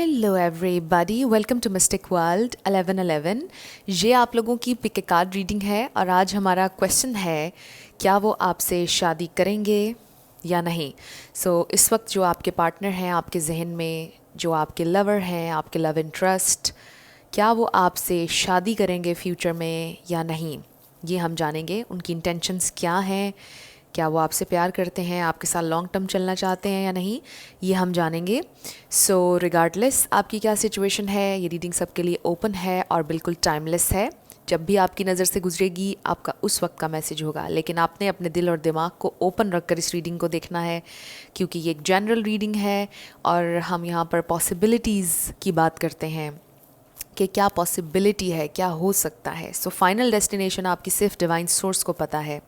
Hello everybody, welcome to mystic world 1111। ये आप लोगों की पिक ए कार्ड रीडिंग है और आज हमारा क्वेश्चन है, क्या वो आपसे शादी करेंगे या नहीं। इस वक्त जो आपके पार्टनर हैं आपके जहन में, जो आपके लवर हैं, आपके लव इंटरेस्ट, क्या वो आपसे शादी करेंगे फ्यूचर में या नहीं, ये हम जानेंगे। उनकी इंटेंशंस क्या हैं, क्या वो आपसे प्यार करते हैं, आपके साथ लॉन्ग टर्म चलना चाहते हैं या नहीं, ये हम जानेंगे। रिगार्डलेस आपकी क्या सिचुएशन है, ये रीडिंग सबके लिए ओपन है और बिल्कुल टाइमलेस है। जब भी आपकी नज़र से गुजरेगी आपका उस वक्त का मैसेज होगा, लेकिन आपने अपने दिल और दिमाग को ओपन रखकर इस रीडिंग को देखना है, क्योंकि ये एक जनरल रीडिंग है और हम यहाँ पर पॉसिबिलिटीज़ की बात करते हैं कि क्या पॉसिबिलिटी है, क्या हो सकता है। फाइनल डेस्टिनेशन आपकी सिर्फ डिवाइन सोर्स को पता है।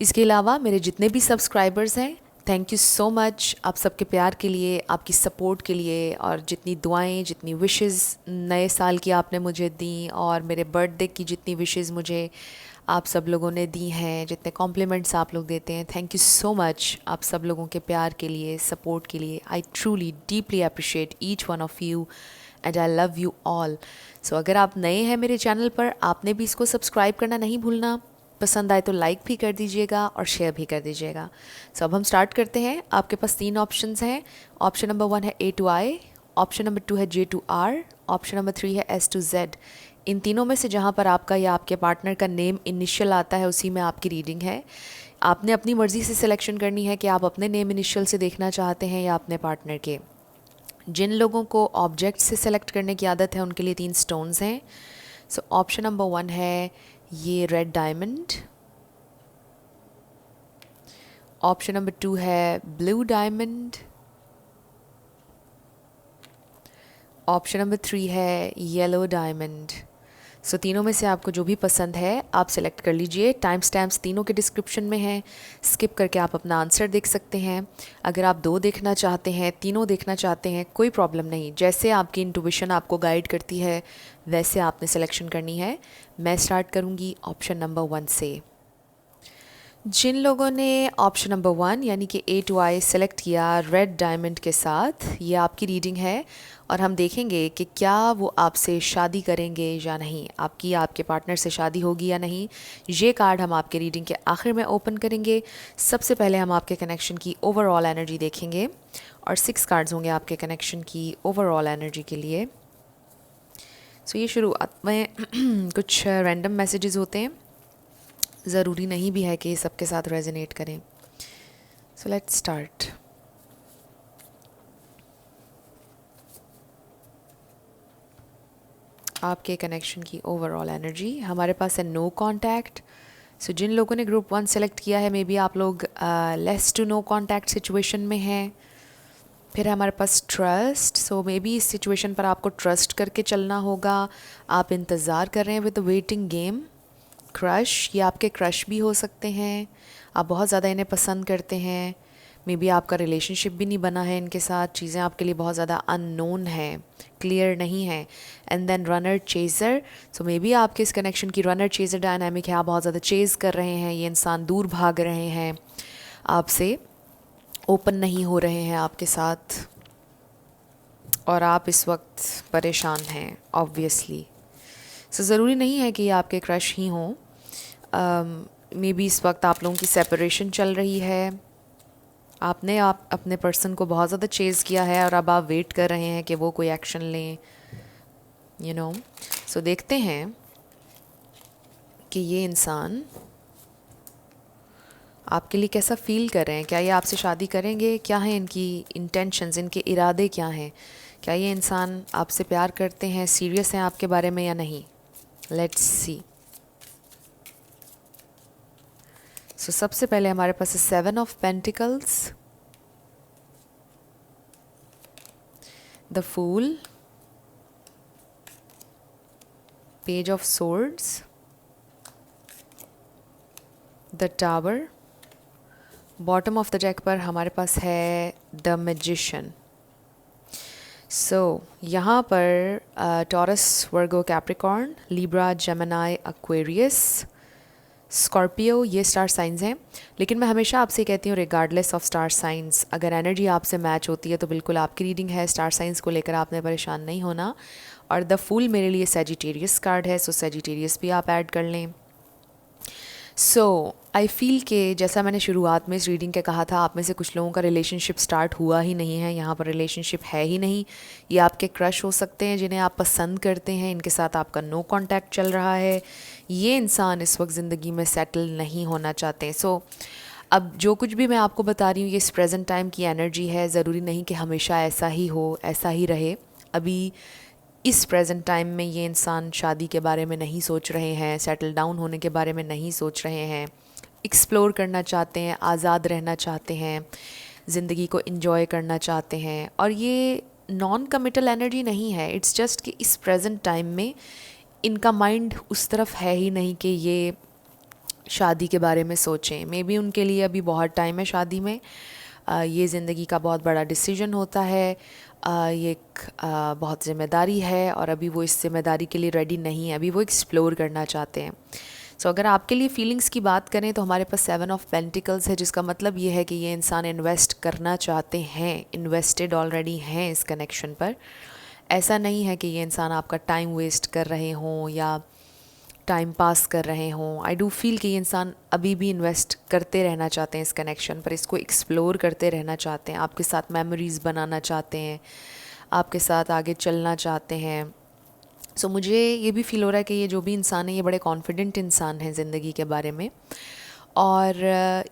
इसके अलावा मेरे जितने भी सब्सक्राइबर्स हैं, थैंक यू सो मच आप सबके प्यार के लिए, आपकी सपोर्ट के लिए, और जितनी दुआएं, जितनी विशेस नए साल की आपने मुझे दी, और मेरे बर्थडे की जितनी विशेस मुझे आप सब लोगों ने दी हैं, जितने कॉम्प्लीमेंट्स आप लोग देते हैं, थैंक यू सो मच आप सब लोगों के प्यार के लिए, सपोर्ट के लिए। I truly deeply appreciate each one of you and I love you all. अगर आप नए हैं मेरे चैनल पर, आपने भी इसको सब्सक्राइब करना नहीं भूलना। पसंद आए तो लाइक भी कर दीजिएगा और शेयर भी कर दीजिएगा। अब हम स्टार्ट करते हैं। आपके पास 3 ऑप्शंस हैं। ऑप्शन नंबर 1 है A to I, option number 2 है J to R, option number 3 है S to Z। इन तीनों में से जहाँ पर आपका या आपके पार्टनर का नेम इनिशियल आता है, उसी में आपकी रीडिंग है। आपने अपनी मर्ज़ी से सिलेक्शन करनी है कि आप अपने नेम इनिशियल से देखना चाहते हैं या अपने पार्टनर के। जिन लोगों को ऑब्जेक्ट से सेलेक्ट करने की आदत है, उनके लिए 3 स्टोन्स हैं। ऑप्शन नंबर 1 है ये रेड डायमंड, ऑप्शन नंबर 2 है ब्लू डायमंड, ऑप्शन नंबर 3 है येलो डायमंड। तीनों में से आपको जो भी पसंद है आप सेलेक्ट कर लीजिए। टाइम स्टैम्प्स तीनों के डिस्क्रिप्शन में हैं, स्किप करके आप अपना आंसर देख सकते हैं। अगर आप 2 देखना चाहते हैं, तीनों देखना चाहते हैं, कोई प्रॉब्लम नहीं। जैसे आपकी इंट्यूशन आपको गाइड करती है वैसे आपने सिलेक्शन करनी है। मैं स्टार्ट करूँगी ऑप्शन नंबर 1 से। जिन लोगों ने ऑप्शन नंबर 1 यानी कि A to I सेलेक्ट किया रेड डायमंड के साथ, ये आपकी रीडिंग है और हम देखेंगे कि क्या वो आपसे शादी करेंगे या नहीं, आपकी आपके पार्टनर से शादी होगी या नहीं। ये कार्ड हम आपके रीडिंग के आखिर में ओपन करेंगे। सबसे पहले हम आपके कनेक्शन की ओवरऑल एनर्जी देखेंगे और 6 कार्ड्स होंगे आपके कनेक्शन की ओवरऑल एनर्जी के लिए। ये शुरुआत में कुछ रैंडम मैसेजेस होते हैं, ज़रूरी नहीं भी है कि सबके साथ रेजोनेट करें। Let's start. आपके कनेक्शन की ओवरऑल एनर्जी हमारे पास है नो कांटेक्ट। जिन लोगों ने ग्रुप 1 सेलेक्ट किया है, मे बी आप लोग less to no contact situation में हैं। फिर हमारे पास ट्रस्ट। मे बी इस सिचुएशन पर आपको ट्रस्ट करके चलना होगा। आप इंतज़ार कर रहे हैं विद वेटिंग गेम। क्रश, ये आपके क्रश भी हो सकते हैं। आप बहुत ज़्यादा इन्हें पसंद करते हैं। मे बी आपका रिलेशनशिप भी नहीं बना है इनके साथ, चीज़ें आपके लिए बहुत ज़्यादा अननोन हैं, क्लियर नहीं है। And then runner chaser. Maybe आपके इस कनेक्शन की रनर चेज़र डायनामिक है। आप बहुत ज़्यादा चेज़ कर रहे हैं, ये इंसान दूर भाग रहे हैं आपसे, ओपन नहीं हो रहे हैं आपके साथ, और आप इस वक्त परेशान हैं ऑब्वियसली। ज़रूरी नहीं है कि ये आपके क्रश ही हों। मे बी इस वक्त आप लोगों की सेपरेशन चल रही है। आपने अपने पर्सन को बहुत ज़्यादा चेज़ किया है और अब आप वेट कर रहे हैं कि वो कोई एक्शन लें, यू नो। देखते हैं कि ये इंसान आपके लिए कैसा फ़ील कर रहे हैं। क्या ये आपसे शादी करेंगे, क्या है इनकी इंटेंशंस, इनके इरादे क्या हैं। क्या ये इंसान आपसे प्यार करते हैं, सीरियस हैं आपके बारे में या नहीं। Let's see. सबसे पहले हमारे पास है 7 of pentacles, the fool, page of swords, the tower. Bottom of the deck पर हमारे पास है द मैजिशियन। यहाँ पर Taurus, Virgo, Capricorn, Libra, Gemini, Aquarius. Scorpio ये स्टार साइंस हैं, लेकिन मैं हमेशा आपसे कहती हूँ रिगार्डलेस ऑफ स्टार साइंस, अगर एनर्जी आपसे मैच होती है तो बिल्कुल आपकी रीडिंग है। स्टार साइंस को लेकर आपने परेशान नहीं होना। और द फूल मेरे लिए सेजिटेरियस कार्ड है, सो सेजिटेरियस भी आप ऐड कर लें। सो आई फील के जैसा मैंने शुरुआत में इस रीडिंग के कहा था, आप में से कुछ लोगों का रिलेशनशिप स्टार्ट हुआ ही नहीं है, यहाँ पर रिलेशनशिप है ही नहीं। ये आपके क्रश हो सकते हैं जिन्हें आप पसंद करते हैं, इनके साथ आपका नो कांटेक्ट चल रहा है। ये इंसान इस वक्त ज़िंदगी में सेटल नहीं होना चाहते। सो अब जो कुछ भी मैं आपको बता रही हूँ ये इस प्रेजेंट टाइम की एनर्जी है, ज़रूरी नहीं कि हमेशा ऐसा ही हो, ऐसा ही रहे। अभी इस प्रेजेंट टाइम में ये इंसान शादी के बारे में नहीं सोच रहे हैं, सेटल डाउन होने के बारे में नहीं सोच रहे हैं, एक्सप्लोर करना चाहते हैं, आज़ाद रहना चाहते हैं, ज़िंदगी को इन्जॉय करना चाहते हैं। और ये नॉन कमिटल एनर्जी नहीं है, इट्स जस्ट कि इस प्रेजेंट टाइम में इनका माइंड उस तरफ है ही नहीं कि ये शादी के बारे में सोचें। मे बी उनके लिए अभी बहुत टाइम है शादी में। ये ज़िंदगी का बहुत बड़ा डिसीजन होता है, ये एक बहुत ज़िम्मेदारी है और अभी वो इस ज़िम्मेदारी के लिए रेडी नहीं है, अभी वो एक्सप्लोर करना चाहते हैं। सो अगर आपके लिए फीलिंग्स की बात करें तो हमारे पास 7 ऑफ पेंटिकल्स है, जिसका मतलब ये है कि ये इंसान इन्वेस्ट करना चाहते हैं, इन्वेस्टेड ऑलरेडी हैं इस कनेक्शन पर। ऐसा नहीं है कि ये इंसान आपका टाइम वेस्ट कर रहे हों या टाइम पास कर रहे हों। आई डू फील कि ये इंसान अभी भी इन्वेस्ट करते रहना चाहते हैं इस कनेक्शन पर, इसको एक्सप्लोर करते रहना चाहते हैं, आपके साथ मेमोरीज़ बनाना चाहते हैं, आपके साथ आगे चलना चाहते हैं। सो मुझे ये भी फील हो रहा है कि ये जो भी इंसान है ये बड़े कॉन्फिडेंट इंसान हैं ज़िंदगी के बारे में, और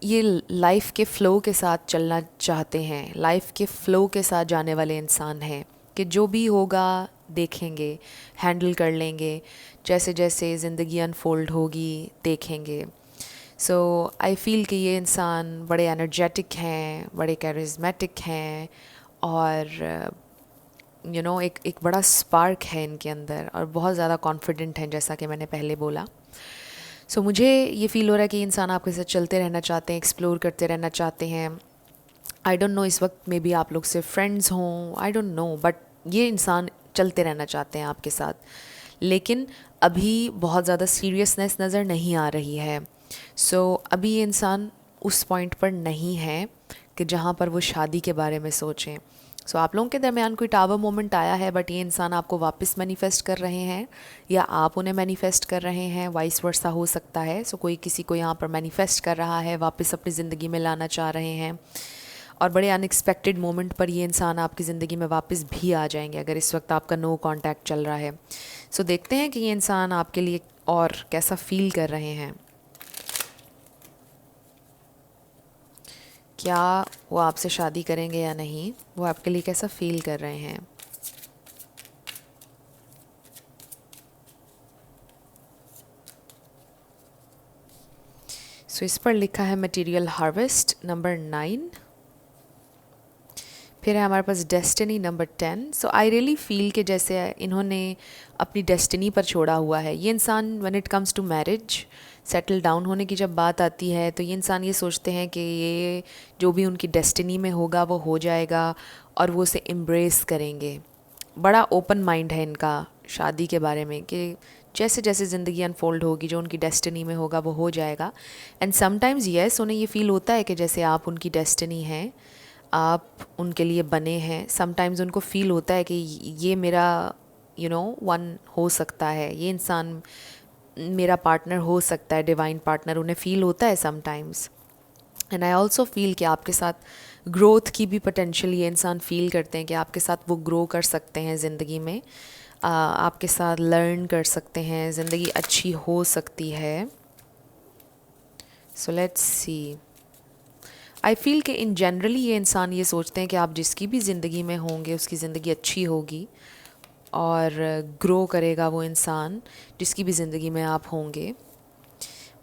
ये लाइफ के फ़्लो के साथ चलना चाहते हैं, लाइफ के फ़्लो के साथ जाने वाले इंसान हैं कि जो भी होगा देखेंगे, हैंडल कर लेंगे, जैसे जैसे ज़िंदगी अनफोल्ड होगी देखेंगे। सो आई फील कि ये इंसान बड़े एनर्जेटिक हैं, बड़े कैरिज्मेटिक हैं, और एक बड़ा स्पार्क है इनके अंदर और बहुत ज़्यादा कॉन्फिडेंट हैं, जैसा कि मैंने पहले बोला। सो मुझे ये फ़ील हो रहा है कि इंसान आपके साथ चलते रहना चाहते हैं, एक्सप्लोर करते रहना चाहते हैं। आई डोंट नो इस वक्त में भी आप लोग से फ्रेंड्स हों, आई डोंट नो, बट ये इंसान चलते रहना चाहते हैं आपके साथ, लेकिन अभी बहुत ज़्यादा सीरियसनेस नज़र नहीं आ रही है। सो अभी ये इंसान उस पॉइंट पर नहीं है कि जहाँ पर वो शादी के बारे में सोचें। सो आप लोगों के दरमियान कोई टावर मोमेंट आया है, बट ये इंसान आपको वापस मैनिफेस्ट कर रहे हैं या आप उन्हें मैनिफेस्ट कर रहे हैं, वाइस वर्सा हो सकता है। सो कोई किसी को यहाँ पर मैनिफेस्ट कर रहा है, वापस अपनी ज़िंदगी में लाना चाह रहे हैं, और बड़े अनएक्सपेक्टेड मोमेंट पर ये इंसान आपकी ज़िंदगी में वापस भी आ जाएंगे अगर इस वक्त आपका नो कांटेक्ट चल रहा है। सो देखते हैं कि ये इंसान आपके लिए और कैसा फील कर रहे हैं। क्या वो आपसे शादी करेंगे या नहीं, वो आपके लिए कैसा फील कर रहे हैं। सो इस पर लिखा है मटेरियल हार्वेस्ट नंबर 9, फिर है हमारे पास destiny number 10। So I really feel कि जैसे इन्होंने अपनी डेस्टिनी पर छोड़ा हुआ है। ये इंसान when it comes to marriage, settle down होने की जब बात आती है तो ये इंसान ये सोचते हैं कि ये जो भी उनकी डेस्टिनी में होगा वो हो जाएगा और वो उसे एम्ब्रेस करेंगे। बड़ा ओपन माइंड है इनका शादी के बारे में कि जैसे जैसे ज़िंदगी अनफोल्ड होगी जो उनकी डेस्टिनी में होगा वो हो जाएगा। एंड समटाइम्स येस, उन्हें ये फ़ील होता है कि जैसे आप उनकी डेस्टिनी हैं, आप उनके लिए बने हैं। समटाइम्स उनको फ़ील होता है कि ये मेरा वन हो सकता है, ये इंसान मेरा पार्टनर हो सकता है, डिवाइन पार्टनर उन्हें फ़ील होता है sometimes. And I also feel कि आपके साथ ग्रोथ की भी पोटेंशियल ये इंसान फील करते हैं कि आपके साथ वो ग्रो कर सकते हैं ज़िंदगी में, आपके साथ लर्न कर सकते हैं, ज़िंदगी अच्छी हो सकती है। So let's see, I feel कि इन जनरली ये इंसान ये सोचते हैं कि आप जिसकी भी ज़िंदगी में होंगे उसकी ज़िंदगी अच्छी होगी और ग्रो करेगा वो इंसान जिसकी भी ज़िंदगी में आप होंगे।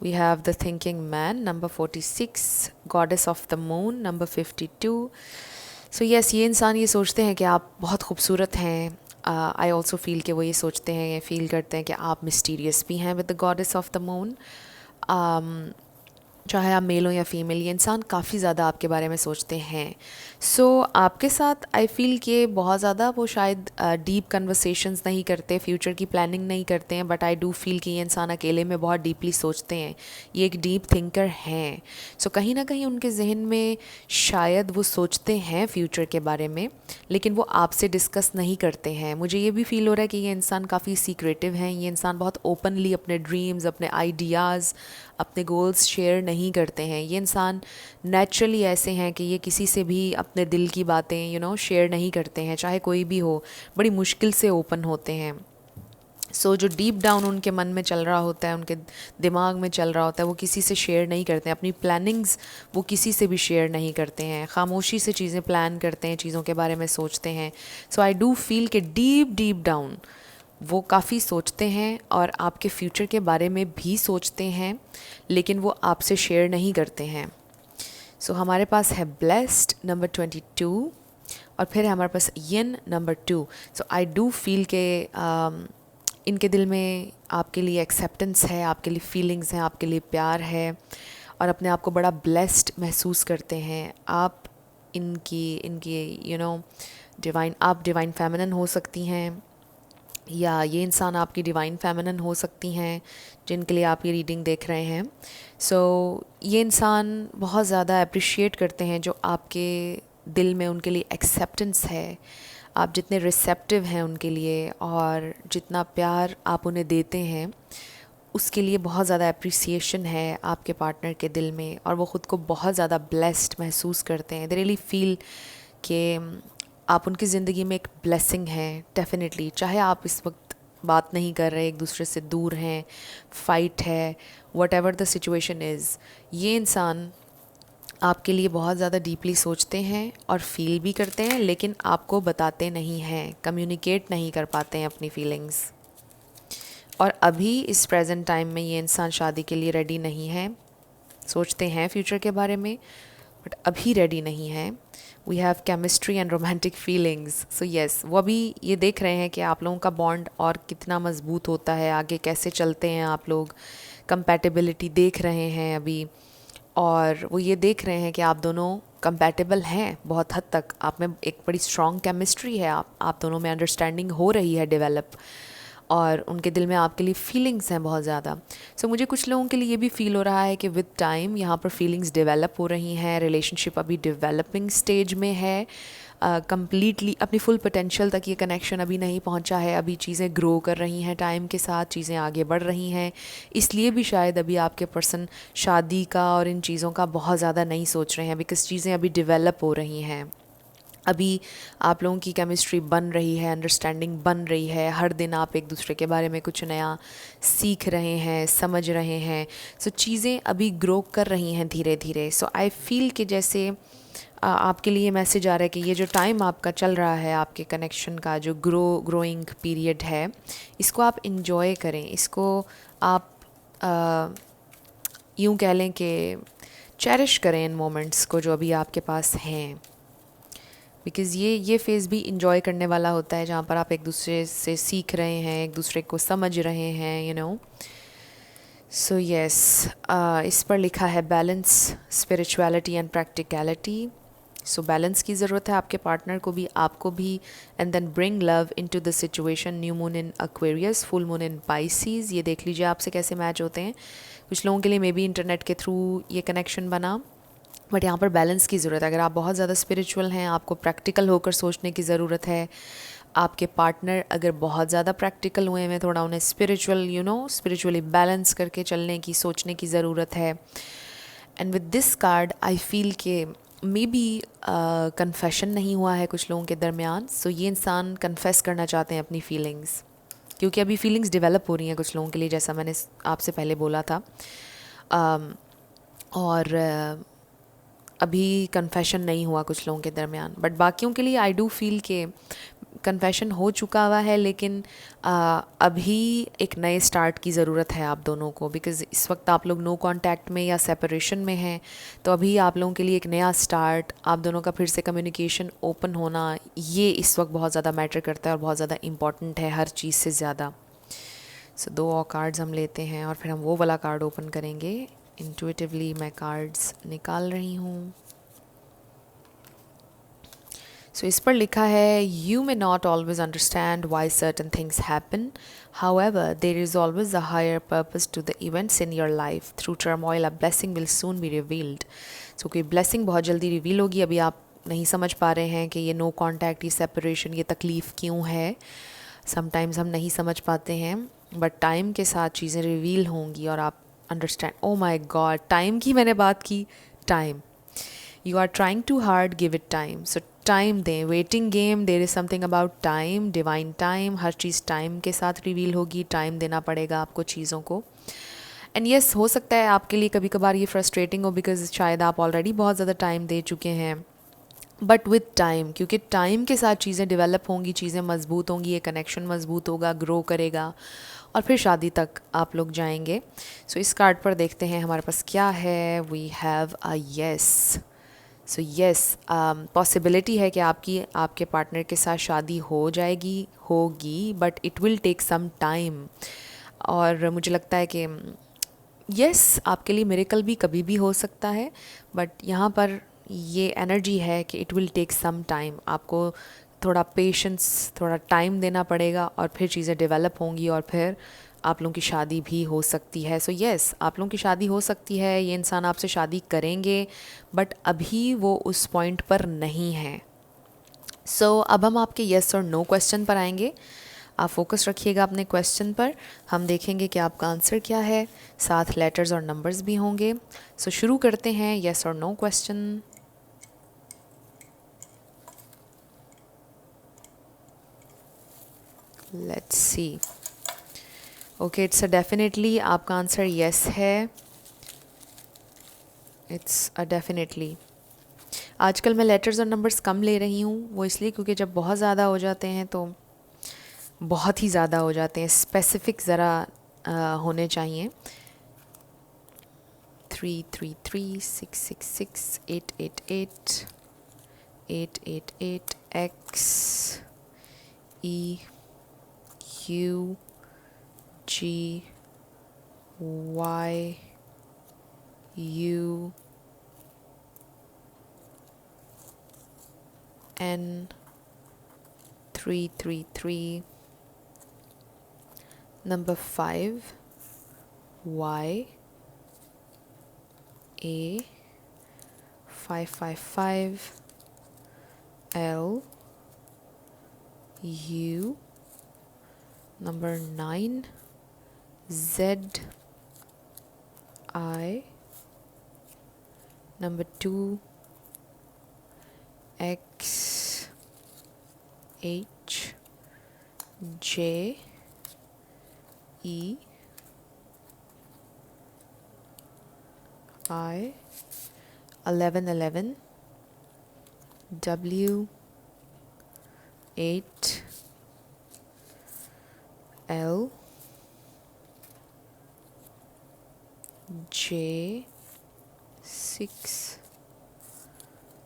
We have the thinking man number 46, goddess of the moon number 52। So yes, ये इंसान ये सोचते हैं कि आप बहुत खूबसूरत हैं। आई ऑल्सो फील कि वो ये सोचते हैं, फील करते हैं कि आप मिस्टीरियस भी हैं with the goddess of the moon. चाहे आप मेल हो या फीमेल, ये इंसान काफ़ी ज़्यादा आपके बारे में सोचते हैं। सो आपके साथ आई फील कि बहुत ज़्यादा वो शायद डीप कन्वर्सेशंस नहीं करते, फ्यूचर की प्लानिंग नहीं करते हैं, बट आई डू फील कि ये इंसान अकेले में बहुत डीपली सोचते हैं, ये एक डीप थिंकर हैं। सो कहीं ना कहीं उनके जहन में शायद वो सोचते हैं फ्यूचर के बारे में, लेकिन वो आपसे डिस्कस नहीं करते हैं। मुझे ये भी फील हो रहा है कि ये इंसान काफ़ी सीक्रेटिव हैं, ये इंसान बहुत ओपनली अपने ड्रीम्स, अपने आइडियाज़, अपने गोल्स शेयर नहीं करते हैं। ये इंसान नेचुरली ऐसे हैं कि ये किसी से भी अपने दिल की बातें शेयर नहीं करते हैं, चाहे कोई भी हो, बड़ी मुश्किल से ओपन होते हैं। सो जो डीप डाउन उनके मन में चल रहा होता है, उनके दिमाग में चल रहा होता है, वो किसी से शेयर नहीं करते हैं। अपनी प्लानिंग्स वो किसी से भी शेयर नहीं करते हैं, खामोशी से चीज़ें प्लान करते हैं, चीज़ों के बारे में सोचते हैं। सो आई डू फील कि डीप डीप डाउन वो काफ़ी सोचते हैं और आपके फ्यूचर के बारे में भी सोचते हैं, लेकिन वो आपसे शेयर नहीं करते हैं। सो हमारे पास है ब्लेस्ड नंबर 22, और फिर है हमारे पास यन number 2। So I do feel के इनके दिल में आपके लिए एक्सेप्टेंस है, आपके लिए फीलिंग्स हैं, आपके लिए प्यार है, और अपने आप को बड़ा ब्लेस्ड महसूस करते हैं। आप इनकी इनकी आप डिवाइन फेमिनिन हो सकती हैं, या ये इंसान आपकी डिवाइन फेमिनिन हो सकती हैं जिनके लिए आप ये रीडिंग देख रहे हैं। सो ये इंसान बहुत ज़्यादा अप्रिशिएट करते हैं जो आपके दिल में उनके लिए एक्सेप्टेंस है, आप जितने रिसेप्टिव हैं उनके लिए, और जितना प्यार आप उन्हें देते हैं उसके लिए बहुत ज़्यादा अप्रिसिएशन है आपके पार्टनर के दिल में, और वो ख़ुद को बहुत ज़्यादा ब्लेस्ड महसूस करते हैं। दे रियली फील कि आप उनकी ज़िंदगी में एक ब्लेसिंग है डेफिनेटली। चाहे आप इस वक्त बात नहीं कर रहे, एक दूसरे से दूर हैं, फ़ाइट है, what ever the situation is, ये इंसान आपके लिए बहुत ज़्यादा डीपली सोचते हैं और फील भी करते हैं, लेकिन आपको बताते नहीं हैं, कम्युनिकेट नहीं कर पाते हैं अपनी फीलिंग्स। और अभी इस प्रेजेंट टाइम में ये इंसान शादी के लिए रेडी नहीं है। सोचते हैं फ्यूचर के बारे में, बट अभी रेडी नहीं है। We have chemistry and romantic feelings. So yes, वो अभी ये देख रहे हैं कि आप लोगों का बॉन्ड और कितना मज़बूत होता है, आगे कैसे चलते हैं आप लोग, कंपैटिबिलिटी देख रहे हैं अभी, और वो ये देख रहे हैं कि आप दोनों कंपैटिबल हैं बहुत हद तक। आप में एक बड़ी स्ट्रॉन्ग केमिस्ट्री है, आप दोनों में अंडरस्टैंडिंग हो रही है डेवलप, और उनके दिल में आपके लिए फीलिंग्स हैं बहुत ज़्यादा। सो मुझे कुछ लोगों के लिए ये भी फ़ील हो रहा है कि विद टाइम यहाँ पर फीलिंग्स डेवलप हो रही हैं, रिलेशनशिप अभी डेवलपिंग स्टेज में है, कंप्लीटली अपनी फुल पोटेंशियल तक ये कनेक्शन अभी नहीं पहुँचा है। अभी चीज़ें ग्रो कर रही हैं, टाइम के साथ चीज़ें आगे बढ़ रही हैं, इसलिए भी शायद अभी आपके पर्सन शादी का और इन चीज़ों का बहुत ज़्यादा नहीं सोच रहे हैं, बिकॉज़ चीज़ें अभी डेवलप हो रही हैं। अभी आप लोगों की केमिस्ट्री बन रही है, अंडरस्टैंडिंग बन रही है, हर दिन आप एक दूसरे के बारे में कुछ नया सीख रहे हैं, समझ रहे हैं। सो चीज़ें अभी ग्रो कर रही हैं धीरे धीरे। सो आई फील कि जैसे आपके लिए मैसेज आ रहा है कि ये जो टाइम आपका चल रहा है, आपके कनेक्शन का जो ग्रोइंग पीरियड है, इसको आप इंजॉय करें, इसको आप यूँ कह लें कि चेरिश करें इन मोमेंट्स को जो अभी आपके पास हैं, बिकॉज़ ये फ़ेज़ भी इंजॉय करने वाला होता है, जहाँ पर आप एक दूसरे से सीख रहे हैं, एक दूसरे को समझ रहे हैं। सो येस, इस पर लिखा है balance, spirituality and practicality. So balance की ज़रूरत है आपके पार्टनर को भी, आपको भी, and then bring love into the situation. New moon in Aquarius, full moon in Pisces. ये देख लीजिए आपसे कैसे मैच होते हैं। कुछ लोगों के लिए मे बी इंटरनेट के थ्रू ये कनेक्शन बना, बट यहाँ पर बैलेंस की ज़रूरत है। अगर आप बहुत ज़्यादा स्पिरिचुअल हैं, आपको प्रैक्टिकल होकर सोचने की ज़रूरत है। आपके पार्टनर अगर बहुत ज़्यादा प्रैक्टिकल हुए हैं, थोड़ा उन्हें स्पिरिचुअली बैलेंस करके चलने की, सोचने की ज़रूरत है। And with this card I feel के मे बी कन्फेशन नहीं हुआ है कुछ लोगों के दरमियान। सो ये इंसान कन्फेस करना चाहते हैं अपनी फीलिंग्स, क्योंकि अभी फीलिंग्स डेवलप हो रही हैं कुछ लोगों के लिए, जैसा मैंने आपसे पहले बोला था। और अभी कन्फेशन नहीं हुआ कुछ लोगों के दरमियान, बट बाकियों के लिए आई डू फील के कन्फेशन हो चुका हुआ है, लेकिन अभी एक नए स्टार्ट की ज़रूरत है आप दोनों को, बिकॉज़ इस वक्त आप लोग नो कांटेक्ट में या सेपरेशन में हैं। तो अभी आप लोगों के लिए एक नया स्टार्ट, आप दोनों का फिर से कम्युनिकेशन ओपन होना, ये इस वक्त बहुत ज़्यादा मैटर करता है और बहुत ज़्यादा इम्पॉर्टेंट है हर चीज़ से ज़्यादा। सो 2 और कार्ड्स हम लेते हैं और फिर हम वो वाला कार्ड ओपन करेंगे इंट्यूटिवली मैं कार्ड्स निकाल रही हूँ। सो इस पर लिखा है, you may not always understand why certain things happen, however there is always a higher purpose to the events in your life, through turmoil a blessing will soon be revealed. So कोई blessing बहुत जल्दी reveal होगी। अभी आप नहीं समझ पा रहे हैं कि ये नो कॉन्टैक्ट, ये सेपरेशन, ये तकलीफ़ क्यों है। समटाइम्स हम नहीं समझ पाते हैं, बट टाइम के साथ चीज़ें रिवील होंगी और आप understand. Oh my god, time की मैंने बात की। Time, you are trying too hard, give it time. So time दें, waiting game, there is something about time, divine time. हर चीज़ टाइम के साथ रिवील होगी, टाइम देना पड़ेगा आपको चीज़ों को। एंड येस, हो सकता है आपके लिए कभी कभार ये फ्रस्ट्रेटिंग हो, बिकॉज शायद आप ऑलरेडी बहुत ज़्यादा टाइम दे चुके हैं। बट विथ टाइम, क्योंकि टाइम के साथ चीज़ें डेवलप होंगी, चीज़ें मजबूत होंगी, ये कनेक्शन मजबूत होगा, ग्रो करेगा और फिर शादी तक आप लोग जाएंगे। सो इस कार्ड पर देखते हैं हमारे पास क्या है। We have a yes. So yes, possibility है कि आपके पार्टनर के साथ शादी हो जाएगी, होगी, but it will take some time. और मुझे लगता है कि यस, आपके लिए मिरेकल भी कभी भी हो सकता है, बट यहाँ पर ये एनर्जी है कि it will take some time. आपको थोड़ा पेशेंस, थोड़ा टाइम देना पड़ेगा और फिर चीज़ें डेवलप होंगी और फिर आप लोगों की शादी भी हो सकती है। सो येस, आप लोगों की शादी हो सकती है, ये इंसान आपसे शादी करेंगे, बट अभी वो उस पॉइंट पर नहीं है। सो अब हम आपके येस और नो क्वेश्चन पर आएंगे। आप फोकस रखिएगा अपने क्वेश्चन पर। हम देखेंगे कि आपका आंसर क्या है, साथ लेटर्स और नंबर्स भी होंगे। सो शुरू करते हैं येस और no question. Let's see. Okay, it's a definitely, आपका आंसर येस है। It's a definitely. आजकल मैं लेटर्स और नंबर्स कम ले रही हूँ, वो इसलिए क्योंकि जब बहुत ज़्यादा हो जाते हैं तो बहुत ही ज़्यादा हो जाते हैं, स्पेसिफिक ज़रा होने चाहिए। 333 666 888 888 X E U G Y U N 333 number 5 Y A 555 L U number 9 Z I number 2 X H J E I 1111 W 8 L J 6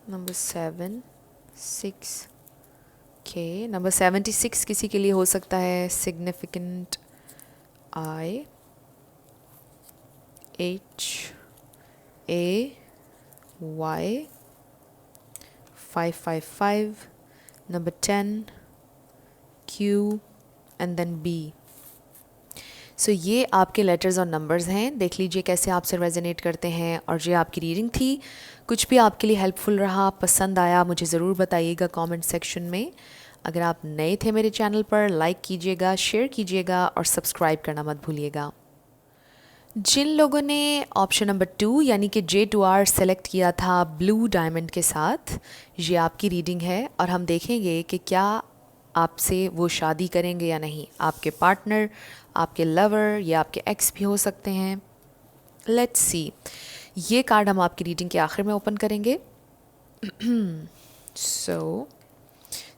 number 7 6 K number 76 किसी के लिए हो सकता है significant I H A Y 555 number 10 Q and then B। सो ये आपके letters और numbers हैं। देख लीजिए कैसे आपसे रेजोनेट करते हैं। और ये आपकी रीडिंग थी। कुछ भी आपके लिए हेल्पफुल रहा, पसंद आया, मुझे ज़रूर बताइएगा कमेंट सेक्शन में। अगर आप नए थे मेरे चैनल पर, लाइक कीजिएगा, शेयर कीजिएगा और सब्सक्राइब करना मत भूलिएगा। जिन लोगों ने ऑप्शन नंबर 2 यानी कि J2R सेलेक्ट किया था ब्लू डायमंड के साथ, ये आपकी रीडिंग है और हम देखेंगे कि क्या आपसे वो शादी करेंगे या नहीं। आपके पार्टनर, आपके लवर या आपके एक्स भी हो सकते हैं। Let's see. ये कार्ड हम आपकी रीडिंग के आखिर में ओपन करेंगे। सो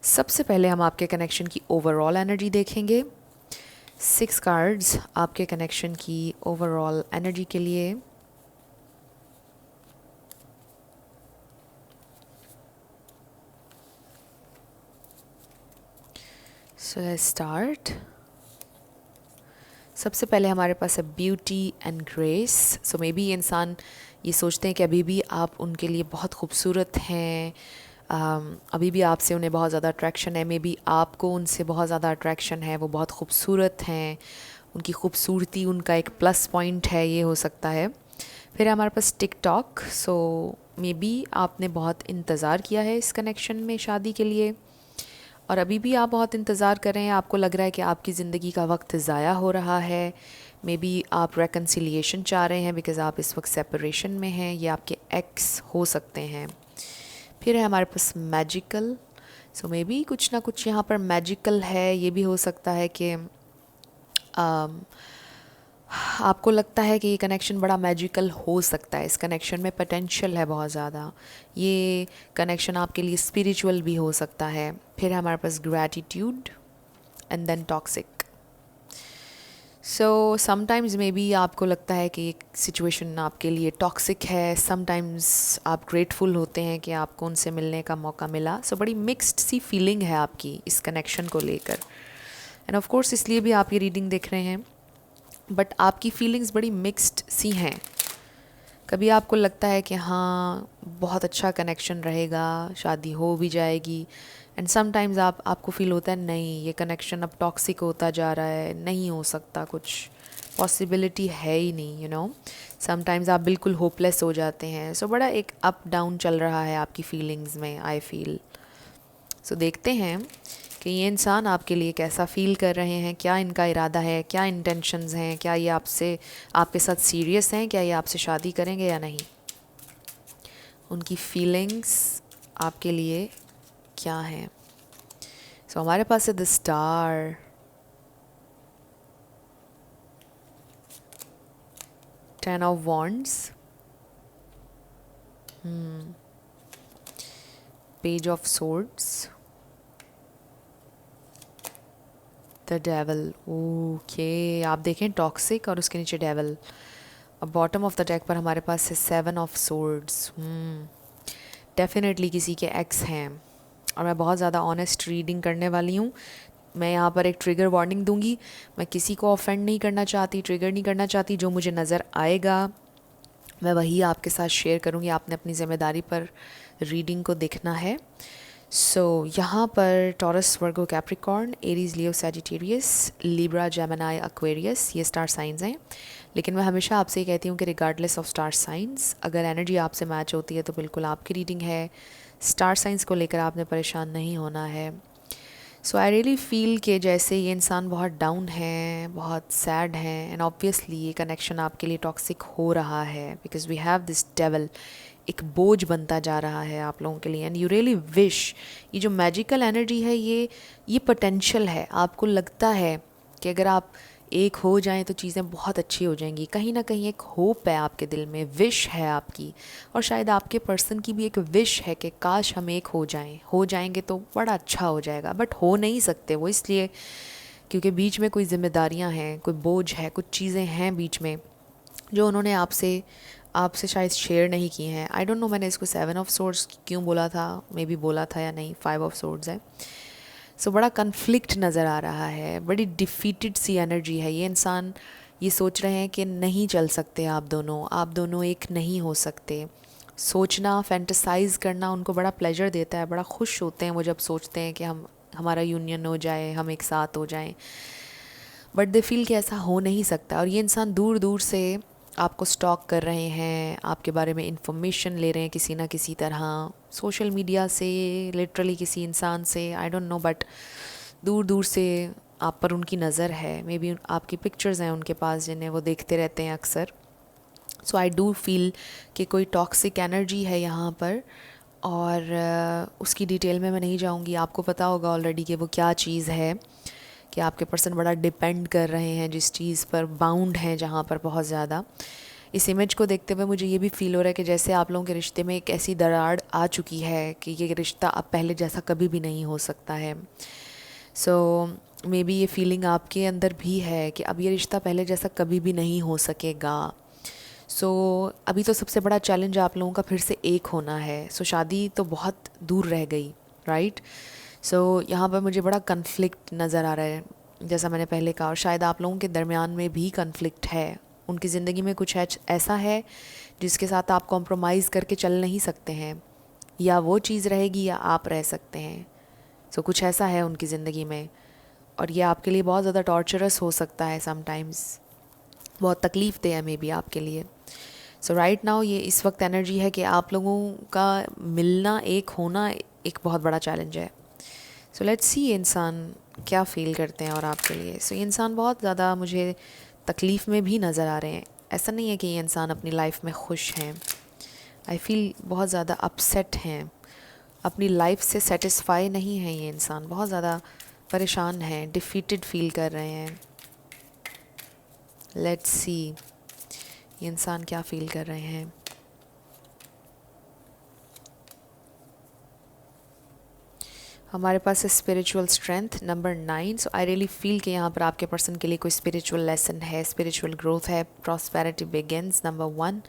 सबसे पहले हम आपके कनेक्शन की ओवरऑल एनर्जी देखेंगे। 6 कार्ड्स आपके कनेक्शन की ओवरऑल एनर्जी के लिए। So let's start. सबसे पहले हमारे पास है beauty and grace. So may be इंसान ये सोचते हैं कि अभी भी आप उनके लिए बहुत खूबसूरत हैं, अभी भी आपसे उन्हें बहुत ज़्यादा अट्रैक्शन है, मे बी आपको उनसे बहुत ज़्यादा अट्रैक्शन है, वो बहुत खूबसूरत हैं, उनकी खूबसूरती उनका एक प्लस पॉइंट है, ये हो सकता है। फिर हमारे पास टिकटॉक। सो मे बी आपने बहुत इंतज़ार किया है इस कनेक्शन में शादी के लिए, और अभी भी आप बहुत इंतज़ार कर रहे हैं, आपको लग रहा है कि आपकी ज़िंदगी का वक्त ज़ाया हो रहा है। मे बी आप रेकन्सिलिएशन चाह रहे हैं बिकॉज़ आप इस वक्त सेपरेशन में हैं, ये आपके एक्स हो सकते हैं। फिर है हमारे पास मैजिकल। सो मे बी कुछ ना कुछ यहाँ पर मैजिकल है, ये भी हो सकता है कि आपको लगता है कि ये कनेक्शन बड़ा मैजिकल हो सकता है, इस कनेक्शन में पोटेंशियल है बहुत ज़्यादा, ये कनेक्शन आपके लिए स्पिरिचुअल भी हो सकता है। फिर हमारे पास gratitude and then toxic. So sometimes maybe आपको लगता है कि एक सिचुएशन आपके लिए टॉक्सिक है, समटाइम्स आप ग्रेटफुल होते हैं कि आपको उनसे मिलने का मौका मिला। सो बड़ी मिक्स्ड सी फीलिंग है आपकी इस कनेक्शन को लेकर, एंड ऑफ कोर्स इसलिए भी आप ये रीडिंग देख रहे हैं, बट आपकी फीलिंग्स बड़ी मिक्स्ड सी हैं। कभी आपको लगता है कि हाँ बहुत अच्छा कनेक्शन रहेगा, शादी हो भी जाएगी, एंड समटाइम्स आपको फील होता है नहीं ये कनेक्शन अब टॉक्सिक होता जा रहा है, नहीं हो सकता, कुछ पॉसिबिलिटी है ही नहीं, यू नो। समटाइम्स आप बिल्कुल होपलेस हो जाते हैं। सो बड़ा एक अप डाउन चल रहा है आपकी फीलिंग्स में, आई फील। सो देखते हैं कि ये इंसान आपके लिए कैसा फ़ील कर रहे हैं, क्या इनका इरादा है, क्या इंटेंशंस हैं, क्या ये आपके साथ सीरियस हैं, क्या ये आपसे शादी करेंगे या नहीं, उनकी फीलिंग्स आपके लिए क्या हैं। सो हमारे पास है the star, 10 of wands, page of swords, the devil. Okay, आप देखें टॉक्सिक और उसके नीचे डेवल। अब बॉटम ऑफ द डेक पर हमारे पास है 7 ऑफ सोर्ड्स। डेफिनेटली किसी के एक्स हैं, और मैं बहुत ज़्यादा ऑनेस्ट रीडिंग करने वाली हूँ। मैं यहाँ पर एक ट्रिगर वार्निंग दूंगी, मैं किसी को ऑफेंड नहीं करना चाहती, ट्रिगर नहीं करना चाहती। जो मुझे नज़र आएगा मैं वही आपके साथ शेयर करूँगी, आपने अपनी ज़िम्मेदारी पर रीडिंग को देखना है। सो यहाँ पर Taurus, Virgo, Capricorn, Aries, Leo, Sagittarius, Libra, Gemini, Aquarius, ये स्टार साइंस हैं। लेकिन मैं हमेशा आपसे ये कहती हूँ कि रिगार्डलेस ऑफ स्टार साइंस, अगर एनर्जी आपसे मैच होती है तो बिल्कुल आपकी रीडिंग है। स्टार साइंस को लेकर आपने परेशान नहीं होना है। सो आई रियली फील कि जैसे ये इंसान बहुत डाउन है, बहुत सैड हैं, एंड ऑब्वियसली ये कनेक्शन आपके लिए टॉक्सिक हो रहा है because we have this devil, एक बोझ बनता जा रहा है आप लोगों के लिए। एंड यू रियली विश, ये जो मैजिकल एनर्जी है ये पोटेंशियल है, आपको लगता है कि अगर आप एक हो जाएं तो चीज़ें बहुत अच्छी हो जाएंगी। कहीं ना कहीं एक होप है आपके दिल में, विश है आपकी, और शायद आपके पर्सन की भी एक विश है कि काश हम एक हो जाएं, हो जाएंगे तो बड़ा अच्छा हो जाएगा। बट हो नहीं सकते वो, इसलिए क्योंकि बीच में कोई जिम्मेदारियां हैं, कोई बोझ है, कुछ चीज़ें हैं बीच में जो उन्होंने आपसे शायद शेयर नहीं की हैं। आई डोंट नो मैंने इसको 7 ऑफ सोर्ड्स क्यों बोला था, मे बी बोला था या नहीं, 5 ऑफ सोर्ड्स है। सो बड़ा कन्फ्लिक्ट नज़र आ रहा है, बड़ी डिफीटेड सी एनर्जी है। ये इंसान ये सोच रहे हैं कि नहीं चल सकते आप दोनों एक नहीं हो सकते। सोचना, फैंटेसाइज करना उनको बड़ा प्लेजर देता है, बड़ा खुश होते हैं वो जब सोचते हैं कि हमारा यूनियन हो जाए, हम एक साथ हो जाएं। बट दे फील कि ऐसा हो नहीं सकता, और ये इंसान दूर दूर से आपको स्टॉक कर रहे हैं, आपके बारे में इंफॉर्मेशन ले रहे हैं किसी ना किसी तरह, सोशल मीडिया से, लिटरली किसी इंसान से, आई डोंट नो, बट दूर दूर से आप पर उनकी नज़र है। मे बी आपकी पिक्चर्स हैं उनके पास जिन्हें वो देखते रहते हैं अक्सर। सो आई डू फील कि कोई टॉक्सिक एनर्जी है यहाँ पर, और उसकी डिटेल में मैं नहीं जाऊँगी, आपको पता होगा ऑलरेडी कि वो क्या चीज़ है, कि आपके पर्सन बड़ा डिपेंड कर रहे हैं जिस चीज़ पर, बाउंड हैं जहाँ पर बहुत ज़्यादा। इस इमेज को देखते हुए मुझे ये भी फील हो रहा है कि जैसे आप लोगों के रिश्ते में एक ऐसी दरार आ चुकी है कि ये रिश्ता अब पहले जैसा कभी भी नहीं हो सकता है। सो मे बी ये फीलिंग आपके अंदर भी है कि अब ये रिश्ता पहले जैसा कभी भी नहीं हो सकेगा। सो अभी तो सबसे बड़ा चैलेंज आप लोगों का फिर से एक होना है। सो शादी तो बहुत दूर रह गई, राइट। सो यहाँ पर मुझे बड़ा कन्फ्लिक्ट नज़र आ रहा है। जैसा मैंने पहले कहा, और शायद आप लोगों के दरमियान में भी कन्फ्लिक्ट है। उनकी ज़िंदगी में कुछ ऐसा है जिसके साथ आप कॉम्प्रोमाइज़ करके चल नहीं सकते हैं, या वो चीज़ रहेगी या आप रह सकते हैं। सो कुछ ऐसा है उनकी ज़िंदगी में, और ये आपके लिए बहुत ज़्यादा टॉर्चरस हो सकता है समटाइम्स, बहुत तकलीफ़ दे है मे बी आपके लिए। सो राइट नाउ ये इस वक्त एनर्जी है कि आप लोगों का मिलना, एक होना एक बहुत बड़ा चैलेंज है। सो लेट्स सी ये इंसान क्या फ़ील करते हैं और आपके लिए। सो ये इंसान बहुत ज़्यादा मुझे तकलीफ़ में भी नज़र आ रहे हैं। ऐसा नहीं है कि ये इंसान अपनी लाइफ में खुश हैं। आई फील बहुत ज़्यादा अपसेट हैं, अपनी लाइफ से सेटिस्फाई नहीं है ये इंसान, बहुत ज़्यादा परेशान हैं, डिफीटेड फील कर रहे हैं। लेट्स सी ये इंसान क्या फ़ील कर रहे हैं। हमारे पास है spiritual strength number 9। So I really feel कि यहाँ पर आपके पर्सन के लिए कोई स्पिरिचुअल लेसन है, स्पिरिचुअल ग्रोथ है, prosperity begins number 1।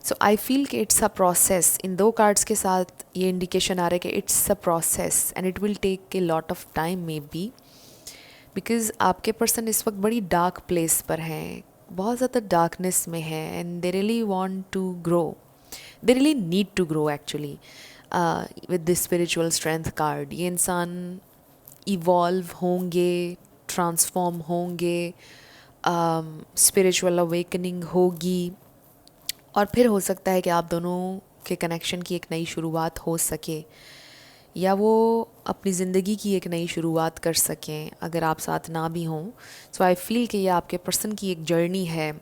So I feel कि इट्स अ प्रोसेस। इन 2 कार्ड्स के साथ ये इंडिकेशन आ रहा है कि it's a process and it will take a lot of time maybe, because आपके पर्सन इस वक्त बड़ी डार्क प्लेस पर हैं, बहुत ज़्यादा डार्कनेस में है, and they really want to grow, they really need to grow actually with this spiritual strength card. ये इंसान इवॉल्व होंगे, ट्रांसफॉर्म होंगे, स्पिरिचुअल अवेकनिंग होगी, और फिर हो सकता है कि आप दोनों के कनेक्शन की एक नई शुरुआत हो सके, या वो अपनी ज़िंदगी की एक नई शुरुआत कर सकें अगर आप साथ ना भी हों। सो आई फील कि ये आपके पर्सन की एक जर्नी है,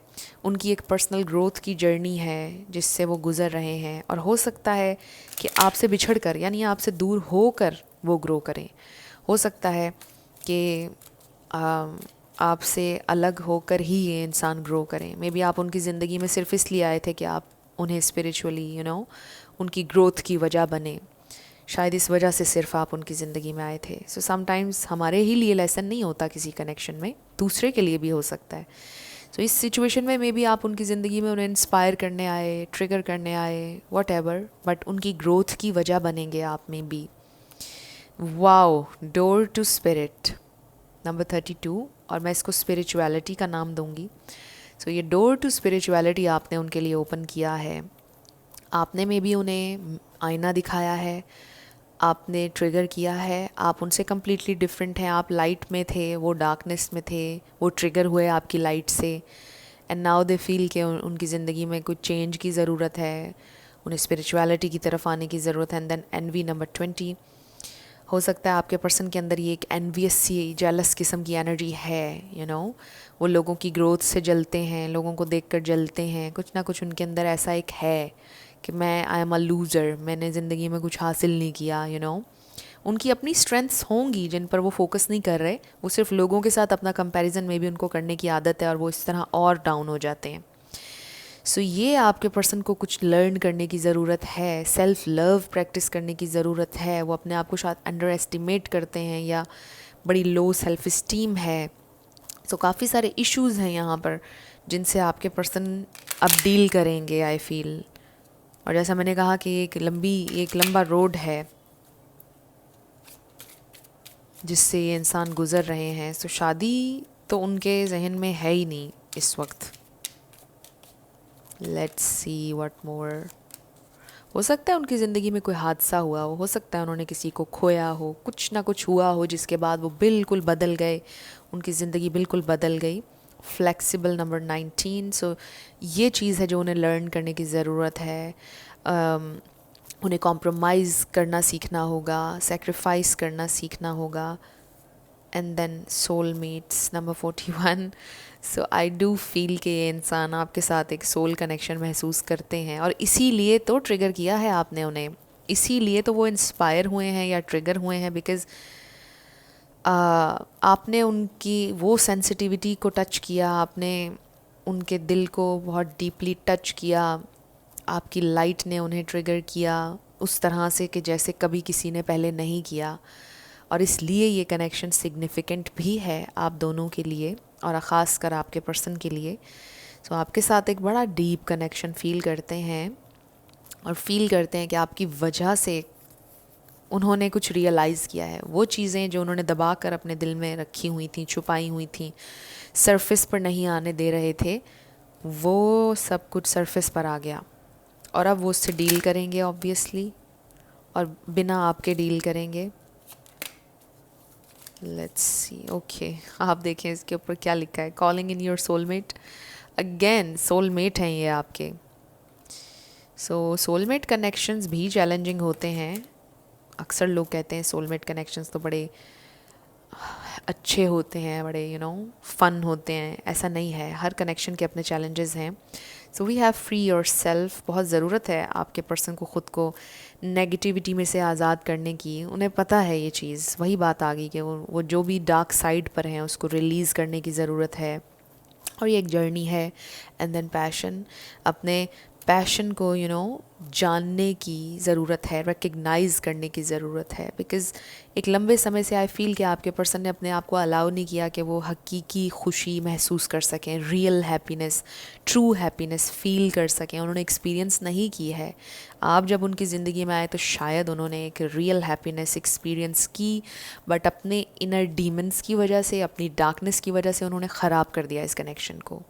उनकी एक पर्सनल ग्रोथ की जर्नी है जिससे वो गुज़र रहे हैं, और हो सकता है कि आपसे बिछड़ कर, यानी आपसे दूर होकर वो ग्रो करें। हो सकता है कि आपसे अलग होकर ही ये इंसान ग्रो करें। मे बी आप उनकी ज़िंदगी में सिर्फ इसलिए आए थे कि आप उन्हें स्पिरिचुअली उनकी ग्रोथ की वजह बने। शायद इस वजह से सिर्फ आप उनकी ज़िंदगी में आए थे। सो समटाइम्स हमारे ही लिए लेसन नहीं होता किसी कनेक्शन में, दूसरे के लिए भी हो सकता है। सो इस सिचुएशन में मे बी आप उनकी ज़िंदगी में उन्हें इंस्पायर करने आए, ट्रिगर करने आए, वट एवर, बट उनकी ग्रोथ की वजह बनेंगे आप में बी। Wow, door to spirit number 32, और मैं इसको स्पिरिचुअलिटी का नाम दूंगी। सो ये डोर टू स्पिरिचुअलिटी आपने उनके लिए ओपन किया है। आपने मे बी उन्हें आईना दिखाया है, आपने ट्रिगर किया है, आप उनसे कम्प्लीटली डिफरेंट हैं। आप लाइट में थे, वो डार्कनेस में थे, वो ट्रिगर हुए आपकी लाइट से, एंड नाउ दे फील कि उनकी ज़िंदगी में कुछ चेंज की ज़रूरत है, उन्हें स्पिरिचुअलिटी की तरफ आने की ज़रूरत है। एंड देन एनवी नंबर 20, हो सकता है आपके पर्सन के अंदर ये एक एनवियस सी, जेलस किस्म की एनर्जी है। वो लोगों की ग्रोथ से जलते हैं, लोगों को देखकर जलते हैं, कुछ ना कुछ उनके अंदर ऐसा एक है कि मैं आई एम अ लूज़र, मैंने ज़िंदगी में कुछ हासिल नहीं किया। उनकी अपनी स्ट्रेंथ्स होंगी जिन पर वो फोकस नहीं कर रहे, वो सिर्फ लोगों के साथ अपना कंपैरिजन में भी उनको करने की आदत है, और वो इस तरह और डाउन हो जाते हैं। सो ये आपके पर्सन को कुछ लर्न करने की ज़रूरत है, सेल्फ लव प्रैक्टिस करने की ज़रूरत है। वो अपने आप को शायद अंडर एस्टिमेट करते हैं, या बड़ी लो सेल्फ इस्टीम है। सो काफ़ी सारे इश्यूज़ हैं यहाँ पर जिनसे आपके पर्सन अब डील करेंगे आई फील। और जैसा मैंने कहा कि एक लंबा रोड है जिससे ये इंसान गुज़र रहे हैं। सो शादी तो उनके जहन में है ही नहीं इस वक्त। लेट्स सी व्हाट मोर। हो सकता है उनकी ज़िंदगी में कोई हादसा हुआ हो सकता है उन्होंने किसी को खोया हो, कुछ ना कुछ हुआ हो जिसके बाद वो बिल्कुल बदल गए, उनकी ज़िंदगी बिल्कुल बदल गई। Flexible number 19। सो ये चीज़ है जो उन्हें लर्न करने की ज़रूरत है। उन्हें कॉम्प्रोमाइज़ करना सीखना होगा, सेक्रीफाइस करना सीखना होगा। And then soulmates number 41। So I do feel कि ये इंसान आपके साथ एक सोल कनेक्शन महसूस करते हैं, और इसीलिए तो ट्रिगर किया है आपने उन्हें, इसीलिए तो वो इंस्पायर हुए हैं या ट्रिगर हुए हैं, बिकॉज़ आपने उनकी वो सेंसिटिविटी को टच किया, आपने उनके दिल को बहुत डीपली टच किया। आपकी लाइट ने उन्हें ट्रिगर किया उस तरह से कि जैसे कभी किसी ने पहले नहीं किया, और इसलिए ये कनेक्शन सिग्निफिकेंट भी है आप दोनों के लिए, और ख़ास कर आपके पर्सन के लिए। सो आपके साथ एक बड़ा डीप कनेक्शन फील करते हैं, और फील करते हैं कि आपकी वजह से उन्होंने कुछ रियलाइज़ किया है। वो चीज़ें जो उन्होंने दबा कर अपने दिल में रखी हुई थी, छुपाई हुई थी, सरफेस पर नहीं आने दे रहे थे, वो सब कुछ सरफेस पर आ गया और अब वो उससे डील करेंगे ऑब्वियसली, और बिना आपके डील करेंगे। लेट्स सी, ओके, आप देखें इसके ऊपर क्या लिखा है। Calling in your soulmate. Again soulmate हैं ये आपके। सो सोलमेट कनेक्शंस भी चैलेंजिंग होते हैं। अक्सर लोग कहते हैं सोलमेट कनेक्शंस तो बड़े अच्छे होते हैं, बड़े फ़न होते हैं। ऐसा नहीं है, हर कनेक्शन के अपने चैलेंजेस हैं। So we have free yourself. बहुत ज़रूरत है आपके पर्सन को ख़ुद को नेगेटिविटी में से आज़ाद करने की। उन्हें पता है ये चीज़, वही बात आ गई कि वो जो भी डार्क साइड पर हैं उसको रिलीज़ करने की ज़रूरत है। और ये एक जर्नी है। एंड देन पैशन, अपने पैशन को जानने की ज़रूरत है, रिकग्नाइज़ करने की ज़रूरत है। बिकॉज़ एक लंबे समय से आई फील कि आपके पर्सन ने अपने आप को अलाउ नहीं किया कि वो हकीकी खुशी महसूस कर सकें, real happiness, true happiness feel कर सकें। उन्होंने एक्सपीरियंस नहीं की है। आप जब उनकी ज़िंदगी में आए तो शायद उन्होंने एक रियल हैप्पीनेस एक्सपीरियंस की, बट अपने इनर डीमंस की वजह से, अपनी डार्कनेस की वजह से उन्होंने ख़राब कर दिया इस कनेक्शन को।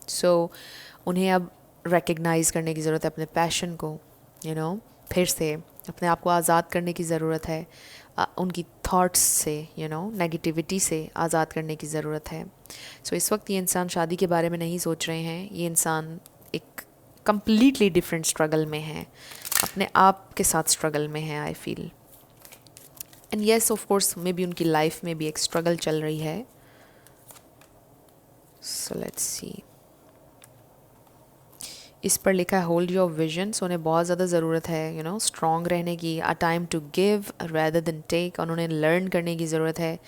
सो उन्हें अब रिकग्नाइज़ करने की ज़रूरत है अपने पैशन को, फिर से अपने आप को आज़ाद करने की ज़रूरत है। उनकी थॉट्स से, नेगेटिविटी से आज़ाद करने की ज़रूरत है। सो इस वक्त ये इंसान शादी के बारे में नहीं सोच रहे हैं। ये इंसान एक कम्प्लीटली डिफरेंट स्ट्रगल में है, अपने आप के साथ स्ट्रगल में है I feel. And yes of course may be उनकी लाइफ में भी एक स्ट्रगल चल रही है। सो लेट्स सी, इस पर लिखा है होल्ड योर विजन। सो उन्हें बहुत ज़्यादा ज़रूरत है स्ट्रॉन्ग रहने की। A time to give rather than take. और उन्हें लर्न करने की ज़रूरत है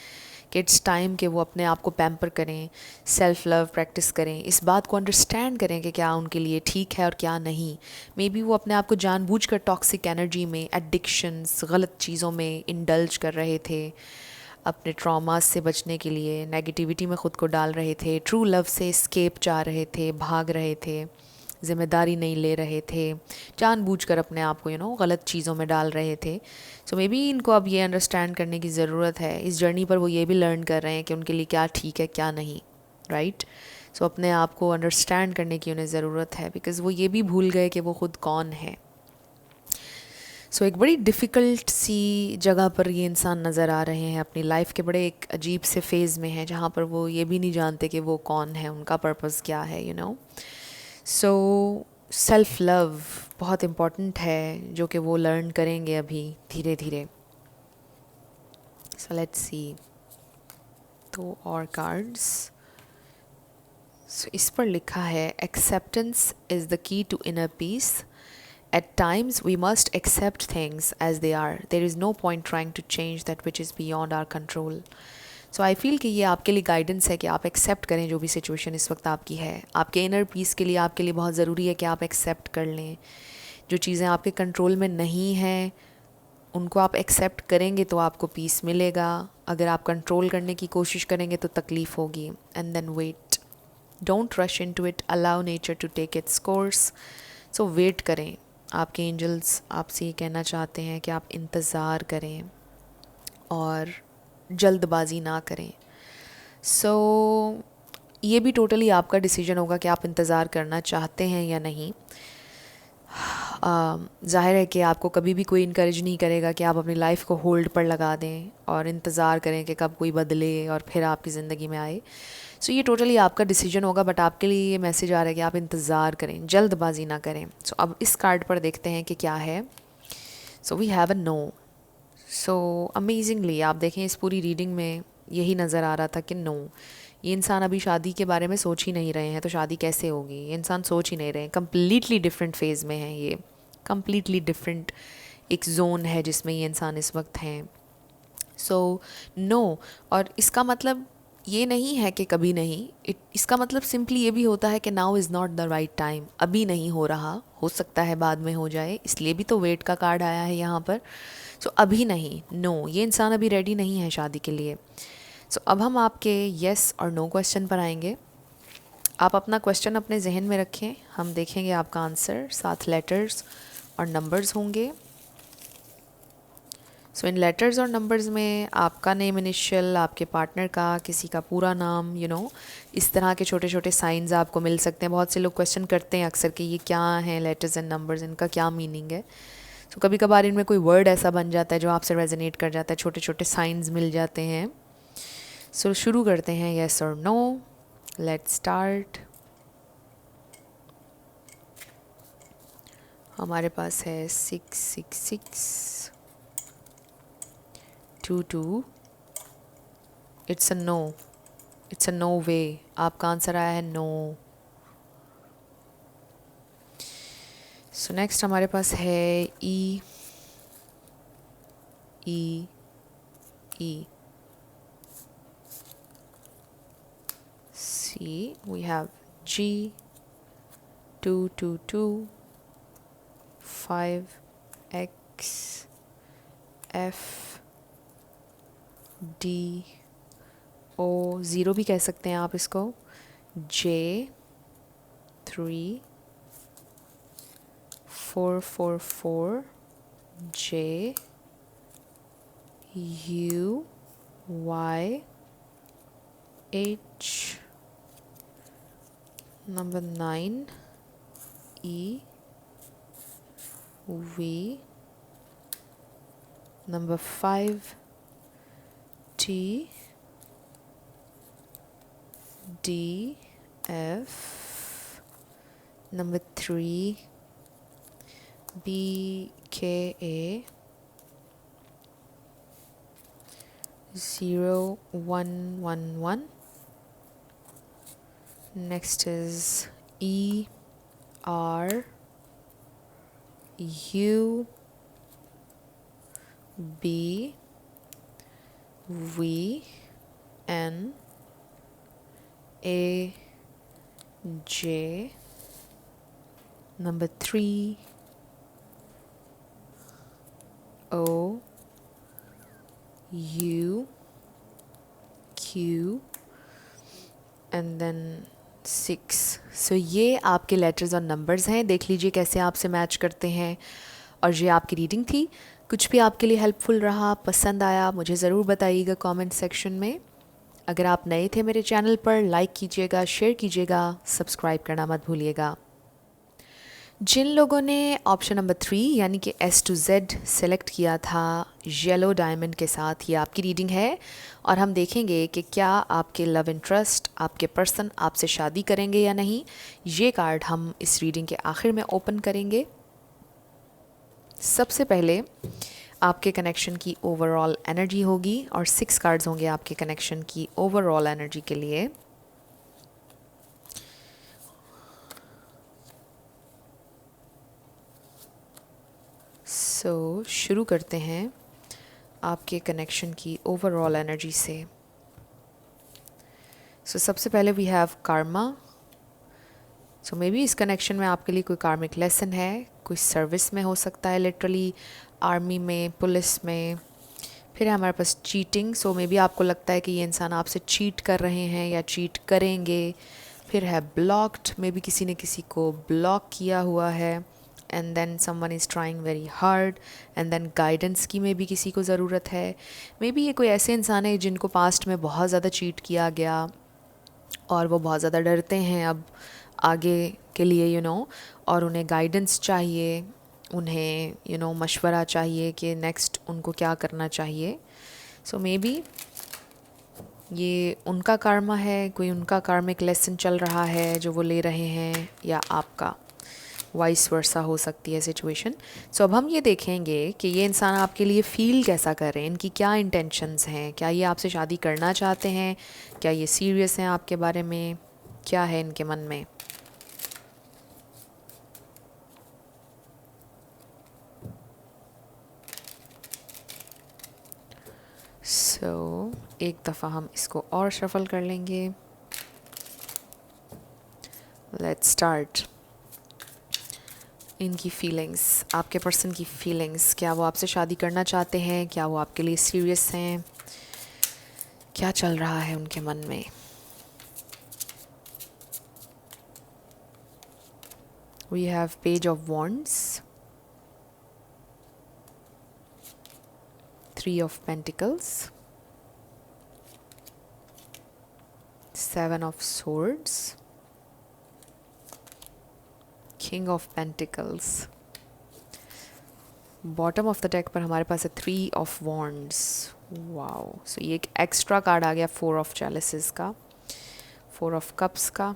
कि इट्स टाइम कि वो अपने आप को पैम्पर करें, सेल्फ लव प्रैक्टिस करें, इस बात को अंडरस्टैंड करें कि क्या उनके लिए ठीक है और क्या नहीं। मे बी वो अपने आप को जानबूझकर टॉक्सिक एनर्जी में, एडिक्शंस, गलत चीज़ों में इंडल्ज कर रहे थे, अपने ट्रॉमास से बचने के लिए नेगेटिविटी में ख़ुद को डाल रहे थे, ट्रू लव से एस्केप चाह रहे थे, भाग रहे थे, ज़िम्मेदारी नहीं ले रहे थे, जानबूझकर अपने आप को गलत चीज़ों में डाल रहे थे। सो मे बी इनको अब ये अंडरस्टैंड करने की ज़रूरत है। इस जर्नी पर वो ये भी लर्न कर रहे हैं कि उनके लिए क्या ठीक है क्या नहीं, राइट। सो अपने आप को अंडरस्टैंड करने की उन्हें ज़रूरत है, बिकॉज़ वो ये भी भूल गए कि वो ख़ुद कौन है। सो एक बड़ी डिफ़िकल्ट सी जगह पर ये इंसान नज़र आ रहे हैं, अपनी लाइफ के बड़े एक अजीब से फेज़ में हैं जहाँ पर वो ये भी नहीं जानते कि वो कौन है, उनका पर्पस क्या है, सो सेल्फ लव बहुत इम्पॉर्टेंट है, जो कि वो लर्न करेंगे अभी धीरे धीरे। सो लेट्स सी, तो और कार्ड्स। सो इस पर लिखा है acceptance is the key to inner peace. At times we must accept things as they are. There is no point trying to change that which is beyond our control. So I feel कि ये आपके लिए guidance है कि आप accept करें जो भी सिचुएशन इस वक्त आपकी है। आपके इनर पीस के लिए आपके लिए बहुत ज़रूरी है कि आप एक्सेप्ट कर लें। जो चीज़ें आपके कंट्रोल में नहीं हैं उनको आप एक्सेप्ट करेंगे तो आपको पीस मिलेगा। अगर आप कंट्रोल करने की कोशिश करेंगे तो तकलीफ़ होगी। And then wait, don't rush into it, allow nature to take its course. So wait करें। आपके एंजल्स आपसे ये कहना चाहते हैं कि आप इंतज़ार करें और जल्दबाजी ना करें। सो ये भी टोटली आपका डिसीजन होगा कि आप इंतज़ार करना चाहते हैं या नहीं। ज़ाहिर है कि आपको कभी भी कोई इनकरेज नहीं करेगा कि आप अपनी लाइफ को होल्ड पर लगा दें और इंतज़ार करें कि कब कोई बदले और फिर आपकी ज़िंदगी में आए। सो ये टोटली आपका डिसीजन होगा, बट आपके लिए ये मैसेज आ रहा है कि आप इंतज़ार करें, जल्दबाजी ना करें। सो अब इस कार्ड पर देखते हैं कि क्या है। So we have a no. So amazingly आप देखें इस पूरी रीडिंग में यही नज़र आ रहा था कि नो, ये इंसान अभी शादी के बारे में सोच ही नहीं रहे हैं, तो शादी कैसे होगी, ये इंसान सोच ही नहीं रहे हैं। कम्प्लीटली डिफरेंट फेज़ में है ये, कम्प्लीटली डिफरेंट एक जोन है जिसमें ये इंसान इस वक्त हैं। सो नो, और इसका मतलब ये नहीं है कि कभी नहीं, इसका मतलब सिंपली ये भी होता है कि now is not the right time, अभी नहीं हो रहा, हो सकता है बाद में हो जाए, इसलिए भी तो वेट का कार्ड आया है यहाँ पर। सो अभी नहीं, नो, ये इंसान अभी रेडी नहीं है शादी के लिए। सो अब हम आपके येस और नो क्वेश्चन पर आएंगे। आप अपना क्वेश्चन अपने जहन में रखें, हम देखेंगे आपका आंसर, साथ लेटर्स और नंबर्स होंगे। सो इन लेटर्स और नंबर्स में आपका नेम इनिशियल, आपके पार्टनर का, किसी का पूरा नाम, इस तरह के छोटे छोटे साइंस आपको मिल सकते हैं। बहुत से लोग क्वेश्चन करते हैं अक्सर कि ये क्या हैं लेटर्स एंड नंबर्स, इनका क्या मीनिंग है। सो कभी कभार इनमें कोई वर्ड ऐसा बन जाता है जो आपसे रेजोनेट कर जाता है, छोटे छोटे साइंस मिल जाते हैं। सो शुरू करते हैं, येस और नो। Let's start. हमारे पास है 666 22। It's a no, it's a no way. आपका आंसर आया है नो। सो नेक्स्ट हमारे पास है E E E C. We have G 222 5 X F D O, zero भी कह सकते हैं आप इसको, J 3 4 4 4 J U Y H number 9 E V number 5 T D F number 3 B K A 0111. Next is E R U B V N A J number 3 O U Q and then 6. सो ये आपके letters और numbers हैं। देख लीजिए कैसे आपसे match करते हैं। और ये आपकी रीडिंग थी। कुछ भी आपके लिए हेल्पफुल रहा, पसंद आया, मुझे ज़रूर बताइएगा कमेंट सेक्शन में। अगर आप नए थे मेरे चैनल पर, लाइक कीजिएगा, शेयर कीजिएगा, सब्सक्राइब करना मत भूलिएगा। जिन लोगों ने ऑप्शन नंबर 3 यानी कि S to Z सेलेक्ट किया था येलो डायमंड के साथ, ये आपकी रीडिंग है। और हम देखेंगे कि क्या आपके लव इंटरेस्ट, आपके पर्सन आपसे शादी करेंगे या नहीं। ये कार्ड हम इस रीडिंग के आखिर में ओपन करेंगे। सबसे पहले आपके कनेक्शन की ओवरऑल एनर्जी होगी और 6 कार्ड्स होंगे आपके कनेक्शन की ओवरऑल एनर्जी के लिए। सो शुरू करते हैं आपके कनेक्शन की ओवरऑल एनर्जी से। सो सबसे पहले we have karma. So maybe इस कनेक्शन में आपके लिए कोई कार्मिक लेसन है, कोई सर्विस में हो सकता है, लिटरली आर्मी में, पुलिस में। फिर है हमारे पास चीटिंग। सो मे बी आपको लगता है कि ये इंसान आपसे चीट कर रहे हैं या चीट करेंगे। फिर है ब्लॉक्ड, मे बी किसी ने किसी को ब्लॉक किया हुआ है। And then someone is trying very hard. And then guidance की मे बी किसी को ज़रूरत है। मे बी ये कोई ऐसे इंसान है जिनको पास्ट में बहुत ज़्यादा चीट किया गया और वो बहुत ज़्यादा डरते हैं अब आगे के लिए, और उन्हें गाइडेंस चाहिए, उन्हें मशवरा चाहिए कि नेक्स्ट उनको क्या करना चाहिए। सो मे बी ये उनका कर्मा है, कोई उनका कार्मिक लेसन चल रहा है जो वो ले रहे हैं, या आपका वाइस वर्सा हो सकती है सिचुएशन। सो अब हम ये देखेंगे कि ये इंसान आपके लिए फ़ील कैसा कर रहे हैं, इनकी क्या इंटेंशंस हैं। क्या ये आपसे शादी करना चाहते हैं, क्या ये सीरियस हैं आपके बारे में, क्या है इनके मन में। सो एक दफ़ा हम इसको और शफल कर लेंगे। Let's start. इनकी फीलिंग्स, आपके पर्सन की फीलिंग्स, क्या वो आपसे शादी करना चाहते हैं, क्या वो आपके लिए सीरियस हैं, क्या चल रहा है उनके मन में। We have page of wands, 3 of Pentacles, 7 of Swords, King of Pentacles. Bottom of the deck पर हमारे पास है 3 ऑफ वॉन्ड्स. वाओ. सो ये एक एक्स्ट्रा कार्ड आ गया 4 ऑफ चैलिसेस का, 4 ऑफ कप्स का.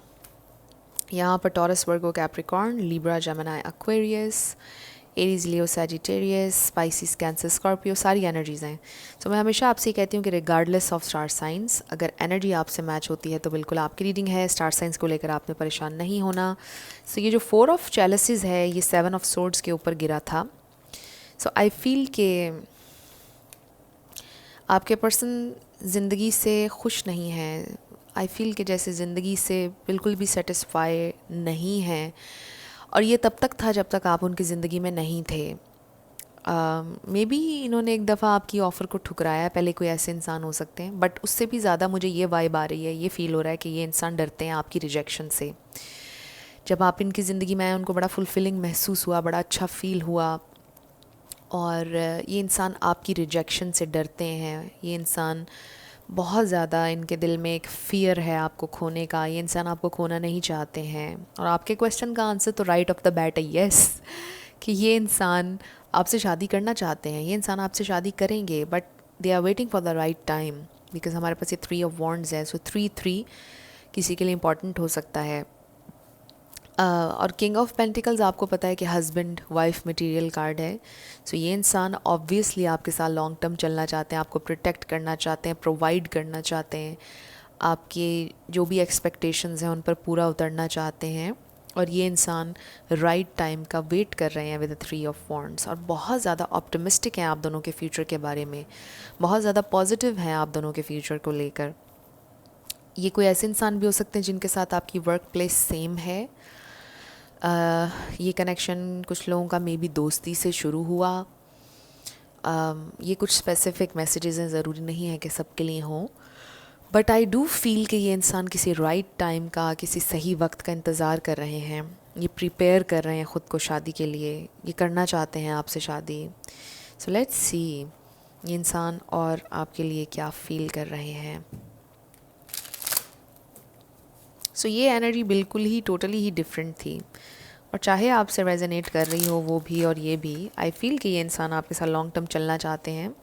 यहाँ पर Taurus, Virgo, Capricorn, Libra, Gemini, Aquarius, Aries, Leo, Sagittarius, Pisces, Cancer, Scorpio, सारी एनर्जीज़ हैं. तो मैं हमेशा आपसे ये कहती हूँ कि रिगार्डलेस ऑफ स्टार साइंस, अगर एनर्जी आपसे मैच होती है तो बिल्कुल आपकी रीडिंग है. स्टार साइंस को लेकर आपने परेशान नहीं होना. सो ये जो 4 ऑफ चैलिसेस है ये 7 ऑफ सोर्ड्स के ऊपर गिरा था. सो आई फील कि आपके पर्सन ज़िंदगी से खुश नहीं है. आई फील कि जैसे ज़िंदगी से बिल्कुल भी सेटिस्फाई नहीं है. और ये तब तक था जब तक आप उनकी ज़िंदगी में नहीं थे. मे बी इन्होंने एक दफ़ा आपकी ऑफ़र को ठुकराया. पहले कोई ऐसे इंसान हो सकते हैं, बट उससे भी ज़्यादा मुझे ये वाइब आ रही है, ये फ़ील हो रहा है कि ये इंसान डरते हैं आपकी रिजेक्शन से. जब आप इनकी ज़िंदगी में आए उनको बड़ा फुलफिलिंग महसूस हुआ, बड़ा अच्छा फ़ील हुआ. और ये इंसान आपकी रिजेक्शन से डरते हैं. ये इंसान बहुत ज़्यादा, इनके दिल में एक फ़ियर है आपको खोने का. ये इंसान आपको खोना नहीं चाहते हैं. और आपके क्वेश्चन का आंसर तो राइट ऑफ द बैट है येस, कि ये इंसान आपसे शादी करना चाहते हैं. ये इंसान आपसे शादी करेंगे, but they are waiting for the right time. Because हमारे पास ये 3 ऑफ वॉन्ड्स है. सो 3-3 किसी के लिए इम्पॉर्टेंट हो सकता है. और किंग ऑफ पेंटिकल्स आपको पता है कि हस्बैंड वाइफ मटेरियल कार्ड है. सो ये इंसान ऑब्वियसली आपके साथ लॉन्ग टर्म चलना चाहते हैं, आपको प्रोटेक्ट करना चाहते हैं, प्रोवाइड करना चाहते हैं, आपके जो भी एक्सपेक्टेशंस हैं उन पर पूरा उतरना चाहते हैं. और ये इंसान राइट टाइम का वेट कर रहे हैं विद 3 ऑफ वॉन्ड्स. और बहुत ज़्यादा ऑप्टिमिस्टिक हैं आप दोनों के फ्यूचर के बारे में, बहुत ज़्यादा पॉजिटिव हैं आप दोनों के फ्यूचर को लेकर. ये कोई ऐसे इंसान भी हो सकते हैं जिनके साथ आपकी वर्क प्लेस सेम है. ये कनेक्शन कुछ लोगों का मे बी दोस्ती से शुरू हुआ. ये कुछ स्पेसिफिक मैसेजेस हैं, ज़रूरी नहीं है कि सबके लिए हों. बट आई डू फील कि ये इंसान किसी राइट टाइम का, किसी सही वक्त का इंतज़ार कर रहे हैं. ये प्रिपेयर कर रहे हैं ख़ुद को शादी के लिए. ये करना चाहते हैं आपसे शादी. सो लेट्स सी ये इंसान और आपके लिए क्या फ़ील कर रहे हैं. सो ये एनर्जी बिल्कुल ही टोटली ही डिफरेंट थी. और चाहे आपसे रेजोनेट कर रही हो वो भी और ये भी, आई फील कि ये इंसान आपके साथ लॉन्ग टर्म चलना चाहते हैं.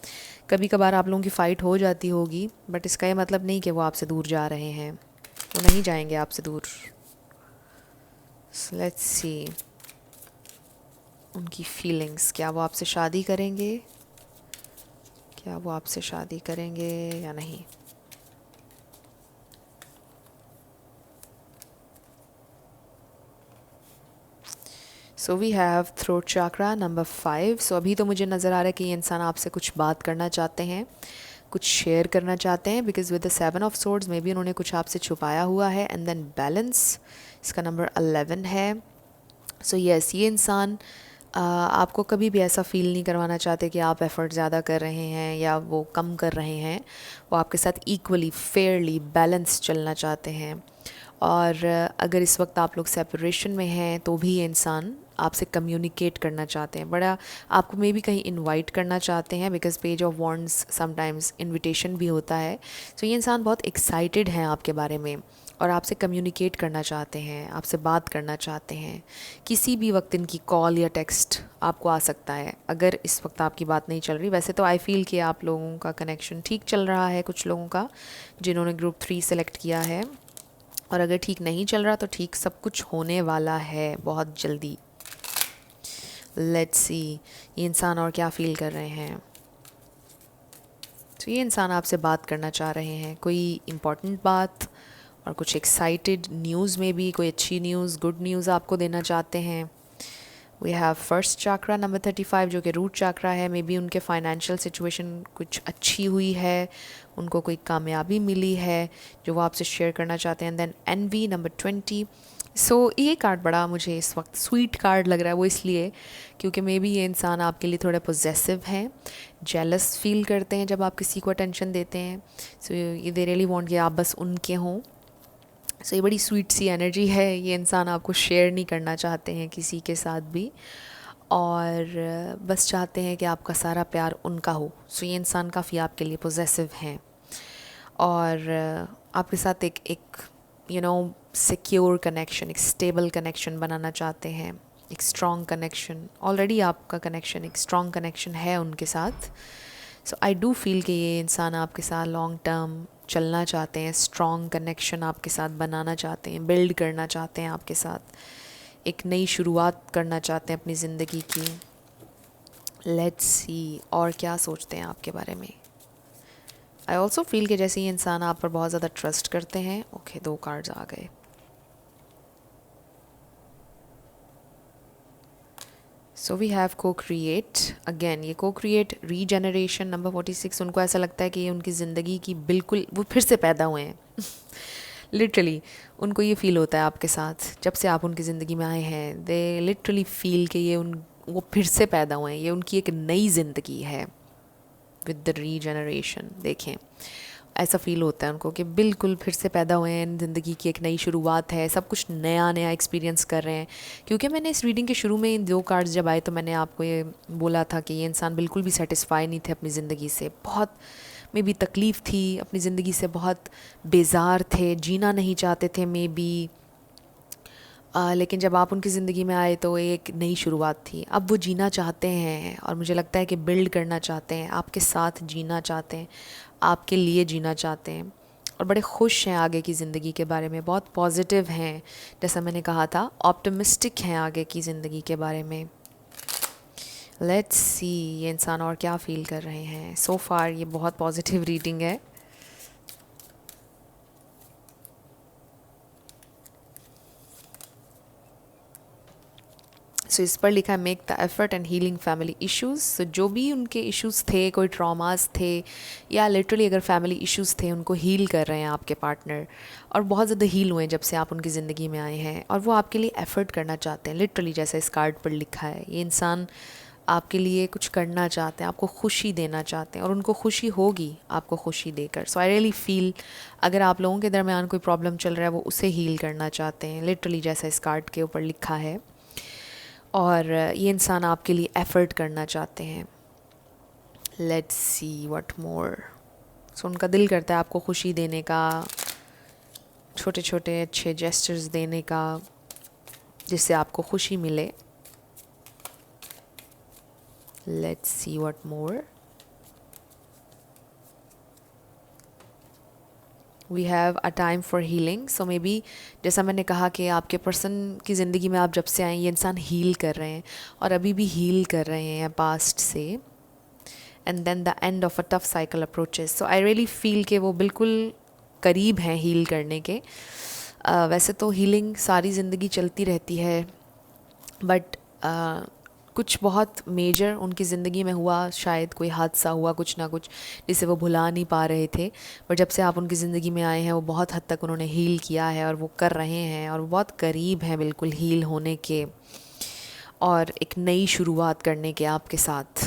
कभी कभार आप लोगों की फ़ाइट हो जाती होगी, बट इसका ये मतलब नहीं कि वो आपसे दूर जा रहे हैं. वो नहीं जाएंगे आपसे दूर. लेट्स सी उनकी फीलिंग्स. क्या वो आपसे शादी करेंगे, क्या वो आपसे शादी करेंगे या नहीं. So we have throat chakra number 5. So अभी तो मुझे नज़र आ रहा है कि ये इंसान आपसे कुछ बात करना चाहते हैं, कुछ शेयर करना चाहते हैं. Because with the 7 of swords may be उन्होंने कुछ आपसे छुपाया हुआ है. एंड देन बैलेंस, इसका नंबर 11 है. सो येस, ये इंसान आपको कभी भी ऐसा फ़ील नहीं करवाना चाहते कि आप एफ़र्ट ज़्यादा कर रहे हैं या वो कम कर रहे हैं. वो आपके साथ इक्वली, फेयरली, बैलेंस चलना चाहते हैं. और अगर इस वक्त आप लोग सेपरेशन में हैं तो भी ये इंसान आपसे कम्युनिकेट करना चाहते हैं. बड़ा आपको मे बी कहीं इनवाइट करना चाहते हैं. Because page of wands sometimes invitation भी होता है. सो ये इंसान बहुत एक्साइटेड हैं आपके बारे में और आपसे कम्युनिकेट करना चाहते हैं, आपसे बात करना चाहते हैं. किसी भी वक्त इनकी कॉल या टेक्स्ट आपको आ सकता है अगर इस वक्त आपकी बात नहीं चल रही. वैसे तो आई फील कि आप लोगों का कनेक्शन ठीक चल रहा है, कुछ लोगों का जिन्होंने ग्रुप 3 सेलेक्ट किया है. और अगर ठीक नहीं चल रहा तो ठीक सब कुछ होने वाला है बहुत जल्दी. लेट्स सी ये इंसान और क्या फ़ील कर रहे हैं. तो ये इंसान आपसे बात करना चाह रहे हैं, कोई इम्पॉर्टेंट बात और कुछ एक्साइटेड न्यूज़ में भी, कोई अच्छी न्यूज़, गुड न्यूज़ आपको देना चाहते हैं. We have first chakra number 35 जो कि रूट चाक्रा है. मे बी उनके फाइनेंशियल सिचुएशन कुछ अच्छी हुई है, उनको कोई कामयाबी मिली है जो वो आपसे शेयर करना चाहते हैं. Then N V number 20. सो ये कार्ड बड़ा मुझे इस वक्त स्वीट कार्ड लग रहा है. वो इसलिए क्योंकि मे बी ये इंसान आपके लिए थोड़े पॉजेसिव हैं, जेलस फील करते हैं जब आप किसी को अटेंशन देते हैं. सो ये दे रियली वांट कि आप बस उनके हों. सो ये बड़ी स्वीट सी एनर्जी है. ये इंसान आपको शेयर नहीं करना चाहते हैं किसी के साथ भी. और बस चाहते हैं कि आपका सारा प्यार उनका हो। सो ये इंसान काफ़ी आपके लिए पॉजेसिव हैं और आपके साथ एक एक सिक्योर कनेक्शन, एक स्टेबल कनेक्शन बनाना चाहते हैं, एक स्ट्रॉन्ग कनेक्शन। ऑलरेडी आपका कनेक्शन, एक स्ट्रॉन्ग कनेक्शन है उनके साथ। सो आई डू फील कि ये इंसान आपके साथ लॉन्ग टर्म चलना चाहते हैं, स्ट्रॉन्ग कनेक्शन आपके साथ बनाना चाहते हैं, बिल्ड करना चाहते हैं आपके साथ, एक नई शुरुआत करना चाहते हैं अपनी ज़िंदगी की। लेट्स सी और क्या सोचते हैं आपके बारे में। आई ऑल्सो फील कि जैसे ये इंसान आप पर बहुत ज़्यादा ट्रस्ट करते हैं। ओके, 2 कार्ड्स आ गए। सो वी हैव को क्रिएट अगेन। ये को क्रिएट, रीजनरेशन, नंबर 46। उनको ऐसा लगता है कि ये उनकी ज़िंदगी की बिल्कुल वो फिर से पैदा हुए हैं लिटरली उनको ये फील होता है आपके साथ जब से आप उनकी ज़िंदगी में आए हैं। दे लिटरली फील कि ये वो फिर से पैदा हुए हैं, ये उनकी एक नई ज़िंदगी है विद द रीजनरेशन। देखें, ऐसा फील होता है उनको कि बिल्कुल फिर से पैदा हुए हैं, ज़िंदगी की एक नई शुरुआत है, सब कुछ नया नया एक्सपीरियंस कर रहे हैं। क्योंकि मैंने इस रीडिंग के शुरू में इन 2 कार्ड्स जब आए तो मैंने आपको ये बोला था कि ये इंसान बिल्कुल भी सेटिस्फाई नहीं थे अपनी ज़िंदगी से, बहुत मे बी तकलीफ़ थी अपनी ज़िंदगी से, बहुत बेजार थे, जीना नहीं चाहते थे मे बी। लेकिन जब आप उनकी ज़िंदगी में आए तो एक नई शुरुआत थी। अब वो जीना चाहते हैं और मुझे लगता है कि बिल्ड करना चाहते हैं, आपके साथ जीना चाहते हैं, आपके लिए जीना चाहते हैं और बड़े खुश हैं आगे की ज़िंदगी के बारे में, बहुत पॉजिटिव हैं, जैसा मैंने कहा था, ऑप्टिमिस्टिक हैं आगे की ज़िंदगी के बारे में। लेट्स सी ये इंसान और क्या फ़ील कर रहे हैं। सो फार ये बहुत पॉजिटिव रीडिंग है। सो इस पर लिखा है make the effort and healing family issues. So जो भी उनके इश्यूज़ थे, कोई ट्रॉमास थे या लिटरली अगर फैमिली इश्यूज़ थे, उनको हील कर रहे हैं आपके पार्टनर और बहुत ज़्यादा हील हुए हैं जब से आप उनकी ज़िंदगी में आए हैं और वो आपके लिए एफ़र्ट करना चाहते हैं। लिटरली जैसा इस कार्ड पर लिखा है, ये इंसान आपके लिए कुछ करना चाहते हैं, आपको खुशी देना चाहते हैं और उनको खुशी होगी आपको खुशी देकर। सो आई रियली फील अगर आप लोगों के दरमियान कोई प्रॉब्लम चल रहा है वो उसे हील करना चाहते हैं, लिटरली जैसा इस कार्ड के ऊपर लिखा है। और ये इंसान आपके लिए एफ़र्ट करना चाहते हैं। लेट्स सी व्हाट मोर। सो उनका दिल करता है आपको खुशी देने का, छोटे छोटे अच्छे जेस्चर्स देने का जिससे आपको खुशी मिले। Let's see what more. We have a time for healing. So maybe जैसा मैंने कहा कि आपके पर्सन की ज़िंदगी में आप जब से आए ये इंसान हील कर रहे हैं और अभी भी हील कर रहे हैं पास्ट से। And then the end of a tough cycle approaches. So I really feel कि वो बिल्कुल करीब हैं हील करने के। वैसे तो हीलिंग सारी ज़िंदगी चलती रहती है बट कुछ बहुत मेजर उनकी ज़िंदगी में हुआ, शायद कोई हादसा हुआ कुछ ना कुछ जिसे वो भुला नहीं पा रहे थे। पर जब से आप उनकी ज़िंदगी में आए हैं वो बहुत हद तक उन्होंने हील किया है और वो कर रहे हैं और वो बहुत करीब हैं बिल्कुल हील होने के और एक नई शुरुआत करने के आपके साथ।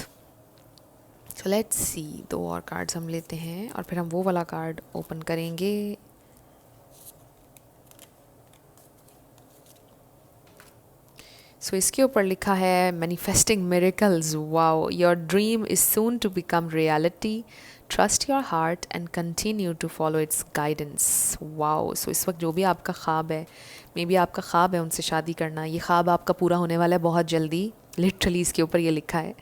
सो लेट्स सी 2 और कार्ड्स हम लेते हैं और फिर हम वो वाला कार्ड ओपन करेंगे। सो इसके ऊपर लिखा है manifesting miracles. Wow, your dream is soon to become reality, trust your heart and continue to follow its guidance. Wow, so इस वक्त जो भी आपका ख्वाब है, मे बी आपका ख्वाब है उनसे शादी करना, ये ख्वाब आपका पूरा होने वाला है बहुत जल्दी। लिटरली इसके ऊपर ये लिखा है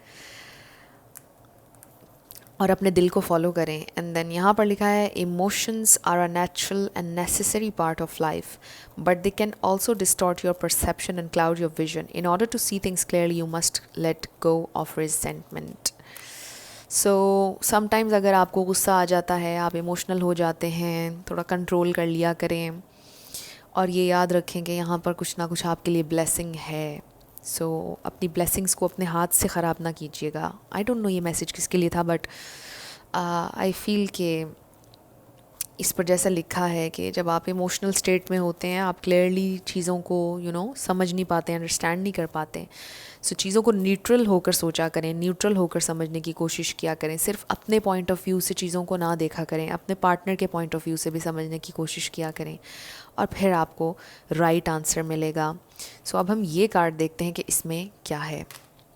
और अपने दिल को फॉलो करें। एंड देन यहाँ पर लिखा है emotions are a natural and necessary part of life but they can also distort your perception and cloud your vision. In order to see things clearly you must let go of resentment. So sometimes अगर आपको गुस्सा आ जाता है, आप emotional हो जाते हैं, थोड़ा कंट्रोल कर लिया करें और ये याद रखें कि यहाँ पर कुछ ना कुछ आपके लिए ब्लेसिंग है। सो अपनी ब्लेसिंग्स को अपने हाथ से ख़राब ना कीजिएगा। आई डोंट नो ये मैसेज किसके लिए था बट आई फील कि इस पर जैसा लिखा है कि जब आप इमोशनल स्टेट में होते हैं आप क्लियरली चीज़ों को समझ नहीं पाते, अंडरस्टैंड नहीं कर पाते। सो चीज़ों को न्यूट्रल होकर सोचा करें, न्यूट्रल होकर समझने की कोशिश किया करें। सिर्फ अपने पॉइंट ऑफ व्यू से चीज़ों को ना देखा करें, अपने पार्टनर के पॉइंट ऑफ व्यू से भी समझने की कोशिश किया करें और फिर आपको राइट आंसर मिलेगा। सो अब हम ये कार्ड देखते हैं कि इसमें क्या है।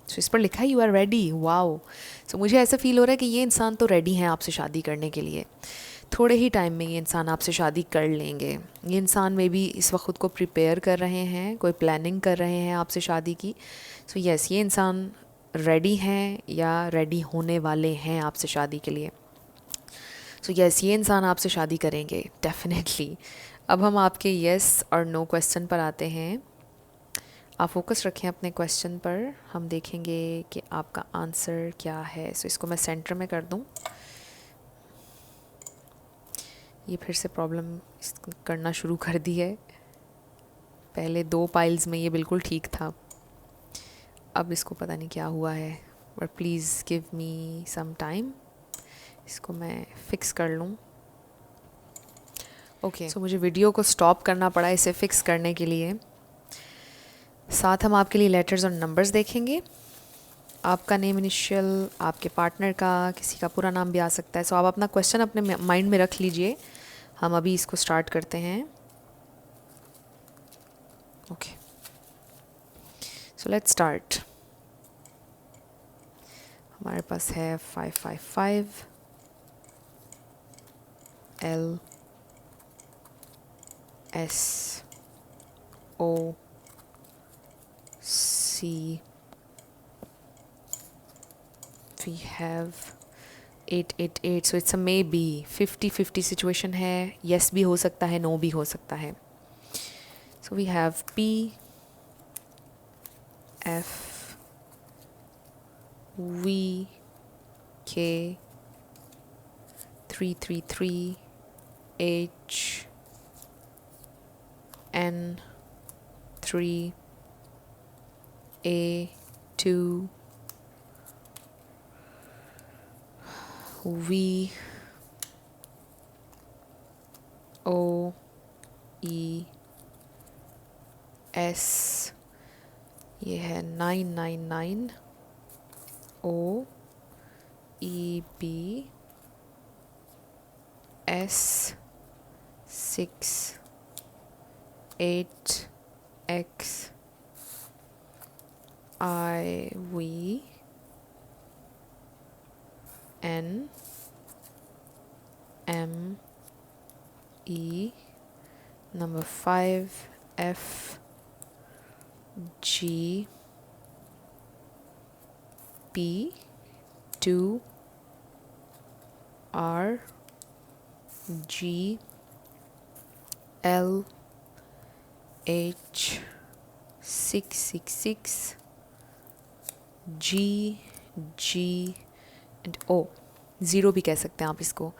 सो इस पर लिखा है यू आर रेडी। वाओ। सो मुझे ऐसा फील हो रहा है कि ये इंसान तो रेडी हैं आपसे शादी करने के लिए। थोड़े ही टाइम में ये इंसान आपसे शादी कर लेंगे। ये इंसान में भी इस वक्त खुद को प्रिपेयर कर रहे हैं, कोई प्लानिंग कर रहे हैं आपसे शादी की। सो यस, ये इंसान रेडी हैं या रेडी होने वाले हैं आपसे शादी के लिए। सो यस, ये इंसान आपसे शादी करेंगे डेफिनेटली। अब हम आपके यस और नो क्वेश्चन पर आते हैं। आप फोकस रखें अपने क्वेश्चन पर, हम देखेंगे कि आपका आंसर क्या है। सो इसको मैं सेंटर में कर दूं। ये फिर से प्रॉब्लम करना शुरू कर दी है। पहले 2 पाइल्स में ये बिल्कुल ठीक था, अब इसको पता नहीं क्या हुआ है। But please give me some time, इसको मैं फिक्स कर लूँ। ओके, सो मुझे वीडियो को स्टॉप करना पड़ा इसे फिक्स करने के लिए। साथ हम आपके लिए लेटर्स और नंबर्स देखेंगे। आपका नेम इनिशियल, आपके पार्टनर का, किसी का पूरा नाम भी आ सकता है। सो आप अपना क्वेश्चन अपने माइंड में रख लीजिए। हम अभी इसको स्टार्ट करते हैं। Okay, so let's start. हमारे पास है 555 L S O C। we have 888, so it's a maybe 50-50 situation है। yes भी हो सकता है, no भी हो सकता है। so we have P F V K 333 H N 3 A 2 V O E S, ये है 999 O E B S 6 8 X I V N M E number 5 F G P 2 R G L H 666 G G and O, zero भी कह सकते हैं आप इसको।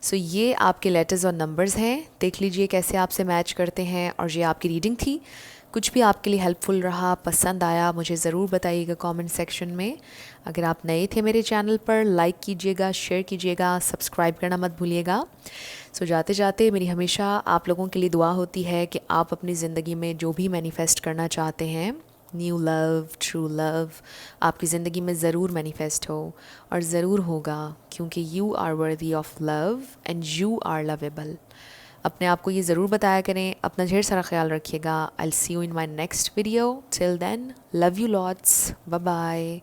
सो ये आपके लेटर्स और नंबर्स हैं। देख लीजिए कैसे आपसे मैच करते हैं। और ये आपकी रीडिंग थी। कुछ भी आपके लिए हेल्पफुल रहा, पसंद आया, मुझे ज़रूर बताइएगा कमेंट सेक्शन में। अगर आप नए थे मेरे चैनल पर, लाइक कीजिएगा, शेयर कीजिएगा, सब्सक्राइब करना मत भूलिएगा। सो जाते जाते मेरी हमेशा आप लोगों के लिए दुआ होती है कि आप अपनी ज़िंदगी में जो भी मैनिफेस्ट करना चाहते हैं, न्यू लव, ट्रू लव, आपकी ज़िंदगी में ज़रूर मैनिफेस्ट हो और ज़रूर होगा, क्योंकि you are worthy of love and you are lovable. अपने आप को ये ज़रूर बताया करें। अपना ढेर सारा ख्याल रखिएगा। I will see you in my next video. Till then, love you lots, bye bye.